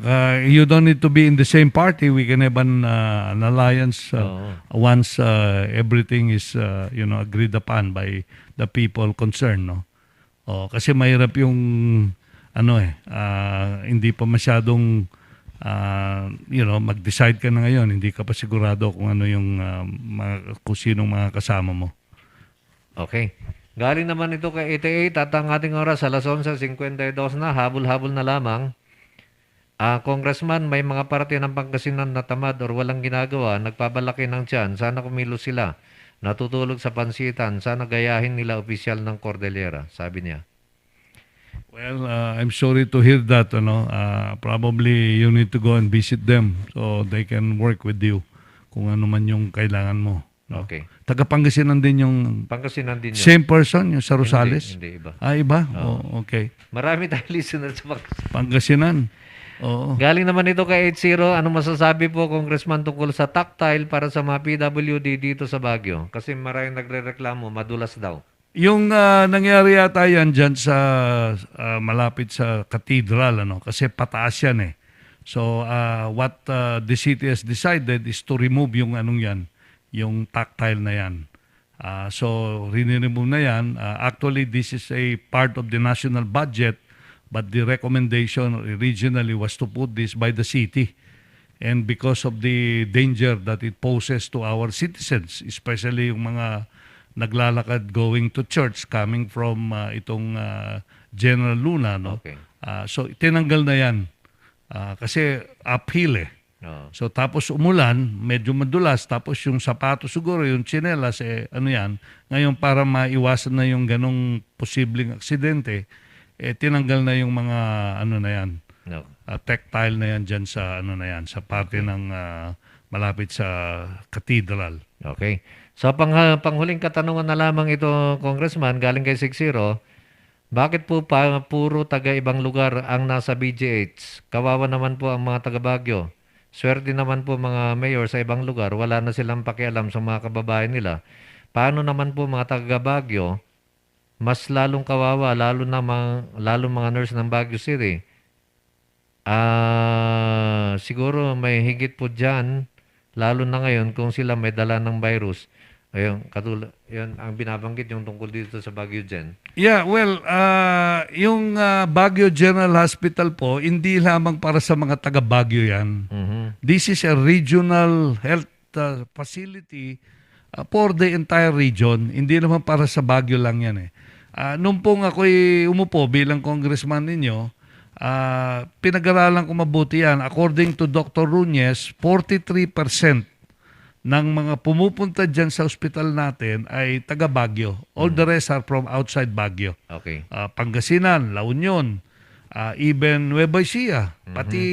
you don't need to be in the same party. We can have an alliance once everything is agreed upon by the people concerned, no. Kasi mahirap yung hindi pa masyadong mag-decide ka na ngayon, hindi ka pa sigurado kung ano yung kung sinong mga kasama mo. Okay. Galing naman ito kay 88 at ang ating oras alas 11:52 na, habol-habol na lamang. Congressman, may mga parte ng Pangasinan na tamad or walang ginagawa, nagpabalaki ng tiyan, sana kumilos sila. Natutulog sa pansitan, sana gayahin nila opisyal ng Cordillera, sabi niya. Well, I'm sorry to hear that. Probably you need to go and visit them so they can work with you kung ano man yung kailangan mo. No? Okay. Taga Pangasinan din yung Pangasinan din yun. same person, yung sa Rosales? Hindi iba. Iba? Oo. Okay. Marami tayong listeners sa Pangasinan. Oo. Galing naman ito kay 80. Ano masasabi po, Congressman, tungkol sa tactile para sa mga PWD dito sa Baguio? Kasi maraming nagre-reklamo, madulas daw. Yung nangyari yata yan dyan sa malapit sa cathedral, kasi pataas yan eh. So what the city has decided is to remove yung yung tactile na yan. So riniremove na yan. Actually, this is a part of the national budget, but the recommendation originally was to put this by the city. And because of the danger that it poses to our citizens, especially yung mga naglalakad going to church coming from itong General Luna, no? Okay. So tinanggal na yan kasi uphill eh. So tapos umulan, medyo madulas, tapos yung sapatos siguro, yung tsinelas yan. Ngayon para maiwasan na yung ganong posibleng aksidente, tinanggal na yung mga na yan. No. Tactile na yan dyan sa sa parte ng malapit sa cathedral. Okay. So panghuling katanungan na lamang ito, Congressman, galing kay 60. Bakit po puro taga-ibang lugar ang nasa BGH? Kawawa naman po ang mga taga-Baguio. Swerte naman po mga mayor sa ibang lugar, wala na silang pakialam sa mga kababayan nila. Paano naman po mga taga-Baguio? Mas lalong kawawa, lalo mga nurse ng Baguio City. Siguro may higit po dyan, lalo na ngayon kung sila may dala ng virus. Ayun, yun ang binabanggit yung tungkol dito sa Baguio Gen. Yeah, well, yung Baguio General Hospital po, hindi lamang para sa mga taga Baguio yan. Mm-hmm. This is a regional health facility for the entire region. Hindi naman para sa Baguio lang yan eh. Nung pong ako'y umupo bilang congressman ninyo, pinag-aralan ko mabuti yan. According to Dr. Ruñez, 43% ng mga pumupunta dyan sa ospital natin ay taga Baguio. All the rest are from outside Baguio. Okay. Pangasinan, La Union, even Nueva Ecija, pati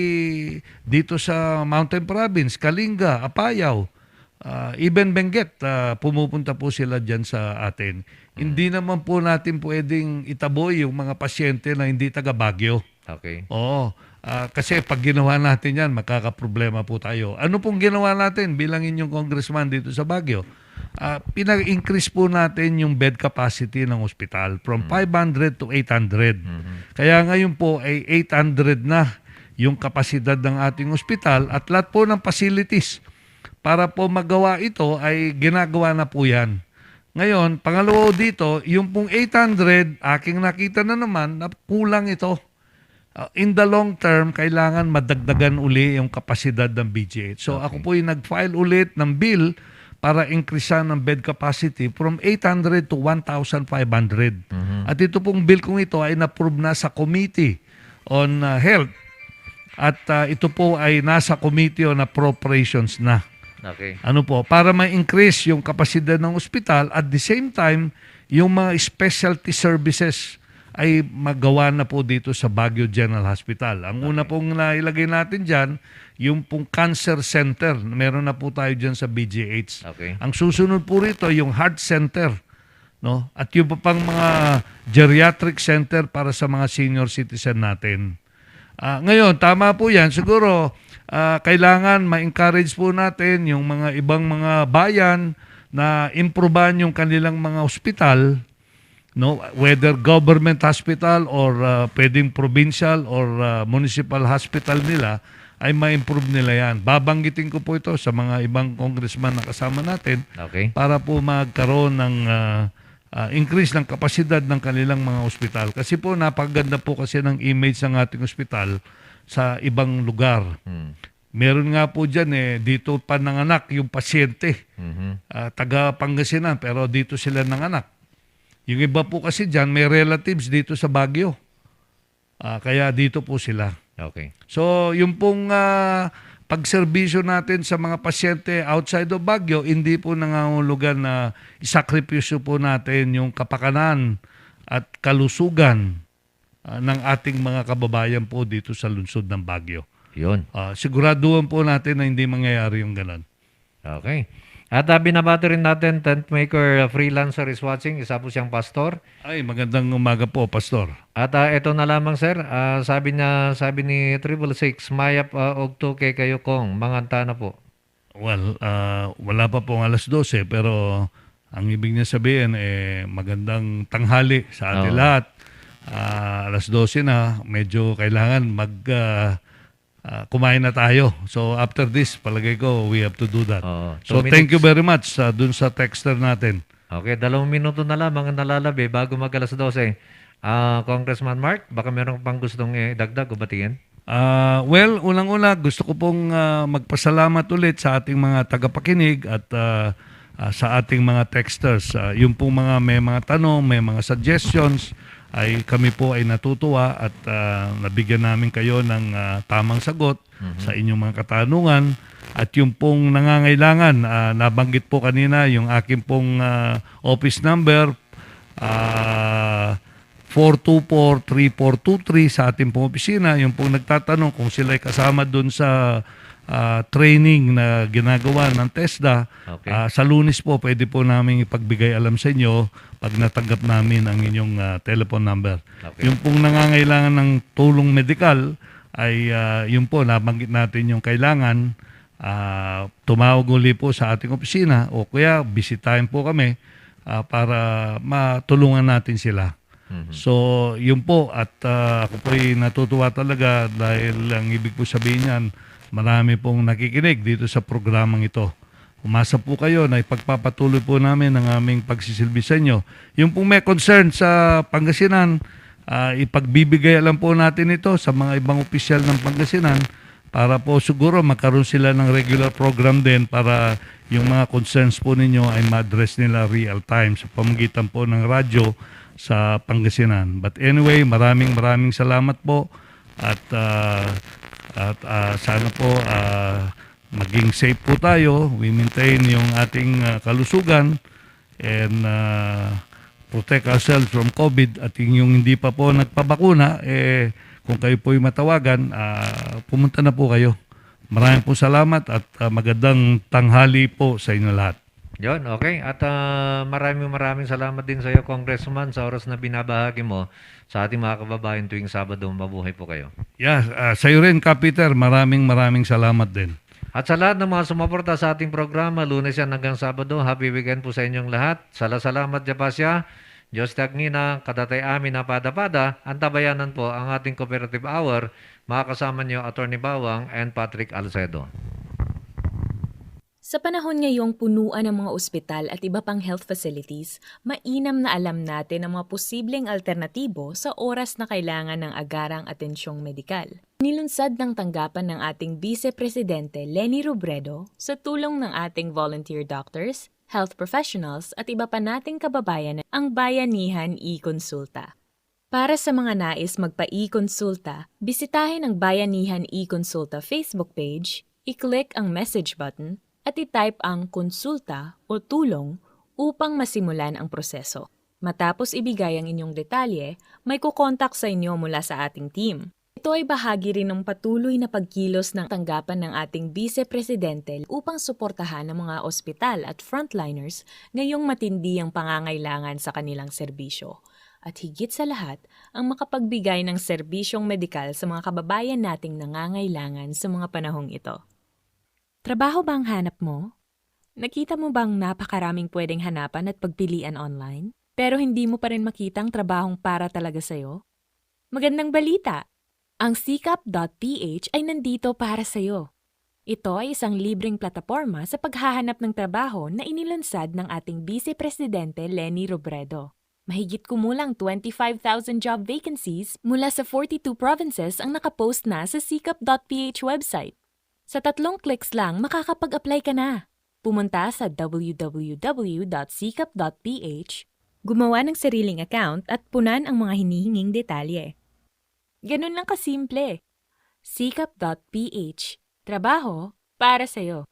dito sa Mountain Province, Kalinga, Apayao, even Benguet, pumupunta po sila dyan sa atin. Hindi naman po natin pwedeng itaboy yung mga pasyente na hindi taga Baguio. Okay. Oo. Kasi pag ginawa natin yan, makakaproblema po tayo. Ano pong ginawa natin bilang inyong congressman dito sa Baguio? Pinag-increase po natin yung bed capacity ng ospital from 500 to 800. Kaya ngayon po ay 800 na yung kapasidad ng ating ospital at lahat po ng facilities para po magawa ito ay ginagawa na po yan. Ngayon, pangalawa dito, yung pong 800, aking nakita na naman na kulang ito. In the long term, kailangan madagdagan uli yung kapasidad ng BGH. So ako po yung nag-file ulit ng bill para increasean ng bed capacity from 800 to 1,500. At ito pong bill kong ito ay na-approve na sa Committee on Health. At ito po ay nasa Committee on Appropriations na. Okay. Ano po, para ma-increase yung kapasidad ng ospital at the same time, yung mga specialty services ay magawa na po dito sa Baguio General Hospital. Ang una pong nailagay natin dyan, yung pong cancer center. Meron na po tayo dyan sa BGH. Okay. Ang susunod po rito, yung heart center no? At yung pa pang mga geriatric center para sa mga senior citizen natin. Ngayon, tama po yan. Siguro, kailangan ma-encourage po natin yung mga ibang mga bayan na improvean yung kanilang mga ospital, no? Whether government hospital or pwedeng provincial or municipal hospital nila, ay ma-improve nila yan. Babanggitin ko po ito sa mga ibang congressman na kasama natin para po magkaroon ng increase ng kapasidad ng kanilang mga ospital. Kasi po napakaganda po kasi ng image ng ating ospital sa ibang lugar. Meron nga po dyan dito pa nanganak yung pasyente. Taga Pangasinan pero dito sila nanganak. Yung iba po kasi dyan may relatives dito sa Baguio. Kaya dito po sila. Okay. So, yung pong pagserbisyo natin sa mga pasyente outside of Baguio, hindi po nangangahulugan na isakripisyo po natin yung kapakanan at kalusugan ng ating mga kababayan po dito sa lungsod ng Baguio. Yun. Siguraduhan po natin na hindi mangyayari yung ganon. Okay. At binabati rin natin, tent maker freelancer is watching, isa po siyang pastor. Ay, magandang umaga po, pastor. At ito na lamang sir, sabi ni 666, mayap ogto kay kayo kong, manganta na po. Well, wala pa pong alas 12 pero ang ibig niya sabihin magandang tanghali sa atin lahat. Alas 12 na, medyo kailangan kumain na tayo. So after this, palagay ko, we have to do that. So thank you very much dun sa texter natin. Okay, 2 minuto na lamang ang nalalabi bago mag alas 12. Congressman Mark, baka meron pang gustong dagdag o batiin? Well, unang-una, gusto ko pong magpasalamat ulit sa ating mga tagapakinig at sa ating mga texters. Yung pong may mga tanong, may mga suggestions, ay kami po ay natutuwa at nabigyan namin kayo ng tamang sagot sa inyong mga katanungan. At yung pong nangangailangan, nabanggit po kanina yung aking pong office number, 424-3423 sa ating pong opisina. Yung pong nagtatanong kung sila ay kasama dun sa training na ginagawa ng TESDA. Sa Lunes po, pwede po namin ipagbigay alam sa inyo pag natanggap namin ang inyong telephone number. Yung pong nangangailangan ng tulong medikal ay yun po, nabanggit natin yung kailangan. Tumawag uli po sa ating opisina o kaya bisitahin po kami para matulungan natin sila. So, yun po. At ako po'y natutuwa talaga dahil ang ibig po sabihin yan, marami pong nakikinig dito sa programang ito. Umasa po kayo na ipagpapatuloy po namin ang aming pagsisilbi sa inyo. Yung pong may concern sa Pangasinan, ipagbibigay alam po natin ito sa mga ibang opisyal ng Pangasinan para po siguro magkaroon sila ng regular program din para yung mga concerns po ninyo ay ma-address nila real time sa pamamagitan po ng radyo sa Pangasinan. But anyway, maraming salamat po at sana po maging safe po tayo. We maintain yung ating kalusugan and protect ourselves from COVID. At yung hindi pa po nagpabakuna, kung kayo po'y matawagan, pumunta na po kayo. Maraming po salamat at magandang tanghali po sa inyo lahat. Yun, okay. At maraming salamat din sa iyo, Congressman, sa oras na binabahagi mo sa ating mga kababayan tuwing Sabado. Mabuhay po kayo. Yeah, sa iyo rin, Kapiter. Maraming salamat din. At sa lahat ng mga sumuporta sa ating programa, Lunes yan hanggang Sabado, happy weekend po sa inyong lahat. Salamat, Japasya. Diyos tagnina, kadatay amin na pada-pada, antabayanan po ang ating Cooperative Hour. Makakasama niyo, Attorney Bawang and Patrick Alcedo. Sa panahon ngayong punuan ng mga ospital at iba pang health facilities, mainam na alam natin ang mga posibleng alternatibo sa oras na kailangan ng agarang atensyong medikal. Nilunsad ng tanggapan ng ating Vice Presidente Leni Robredo sa tulong ng ating volunteer doctors, health professionals at iba pa nating kababayan ang Bayanihan e-Konsulta. Para sa mga nais magpa-e-konsulta, bisitahin ang Bayanihan e-Konsulta Facebook page, i-click ang message button, at i-type ang konsulta o tulong upang masimulan ang proseso. Matapos ibigay ang inyong detalye, may kukontak sa inyo mula sa ating team. Ito ay bahagi rin ng patuloy na pagkilos ng tanggapan ng ating Vice Presidente upang suportahan ang mga ospital at frontliners ngayong matindi ang pangangailangan sa kanilang serbisyo. At higit sa lahat, ang makapagbigay ng serbisyong medikal sa mga kababayan nating nangangailangan sa mga panahong ito. Trabaho ba ang hanap mo? Nakita mo bang napakaraming pwedeng hanapan at pagpilian online? Pero hindi mo pa rin makitang trabahong para talaga sa'yo? Magandang balita! Ang sikap.ph ay nandito para sa'yo. Ito ay isang libreng plataporma sa paghahanap ng trabaho na inilunsad ng ating Vice Presidente Leni Robredo. Mahigit kumulang 25,000 job vacancies mula sa 42 provinces ang nakapost na sa sikap.ph website. Sa 3 clicks lang makakapag-apply ka na. Pumunta sa www.sikap.ph, gumawa ng sariling account at punan ang mga hinihinging detalye. Ganun lang kasimple. Sikap.ph. Trabaho para sa'yo.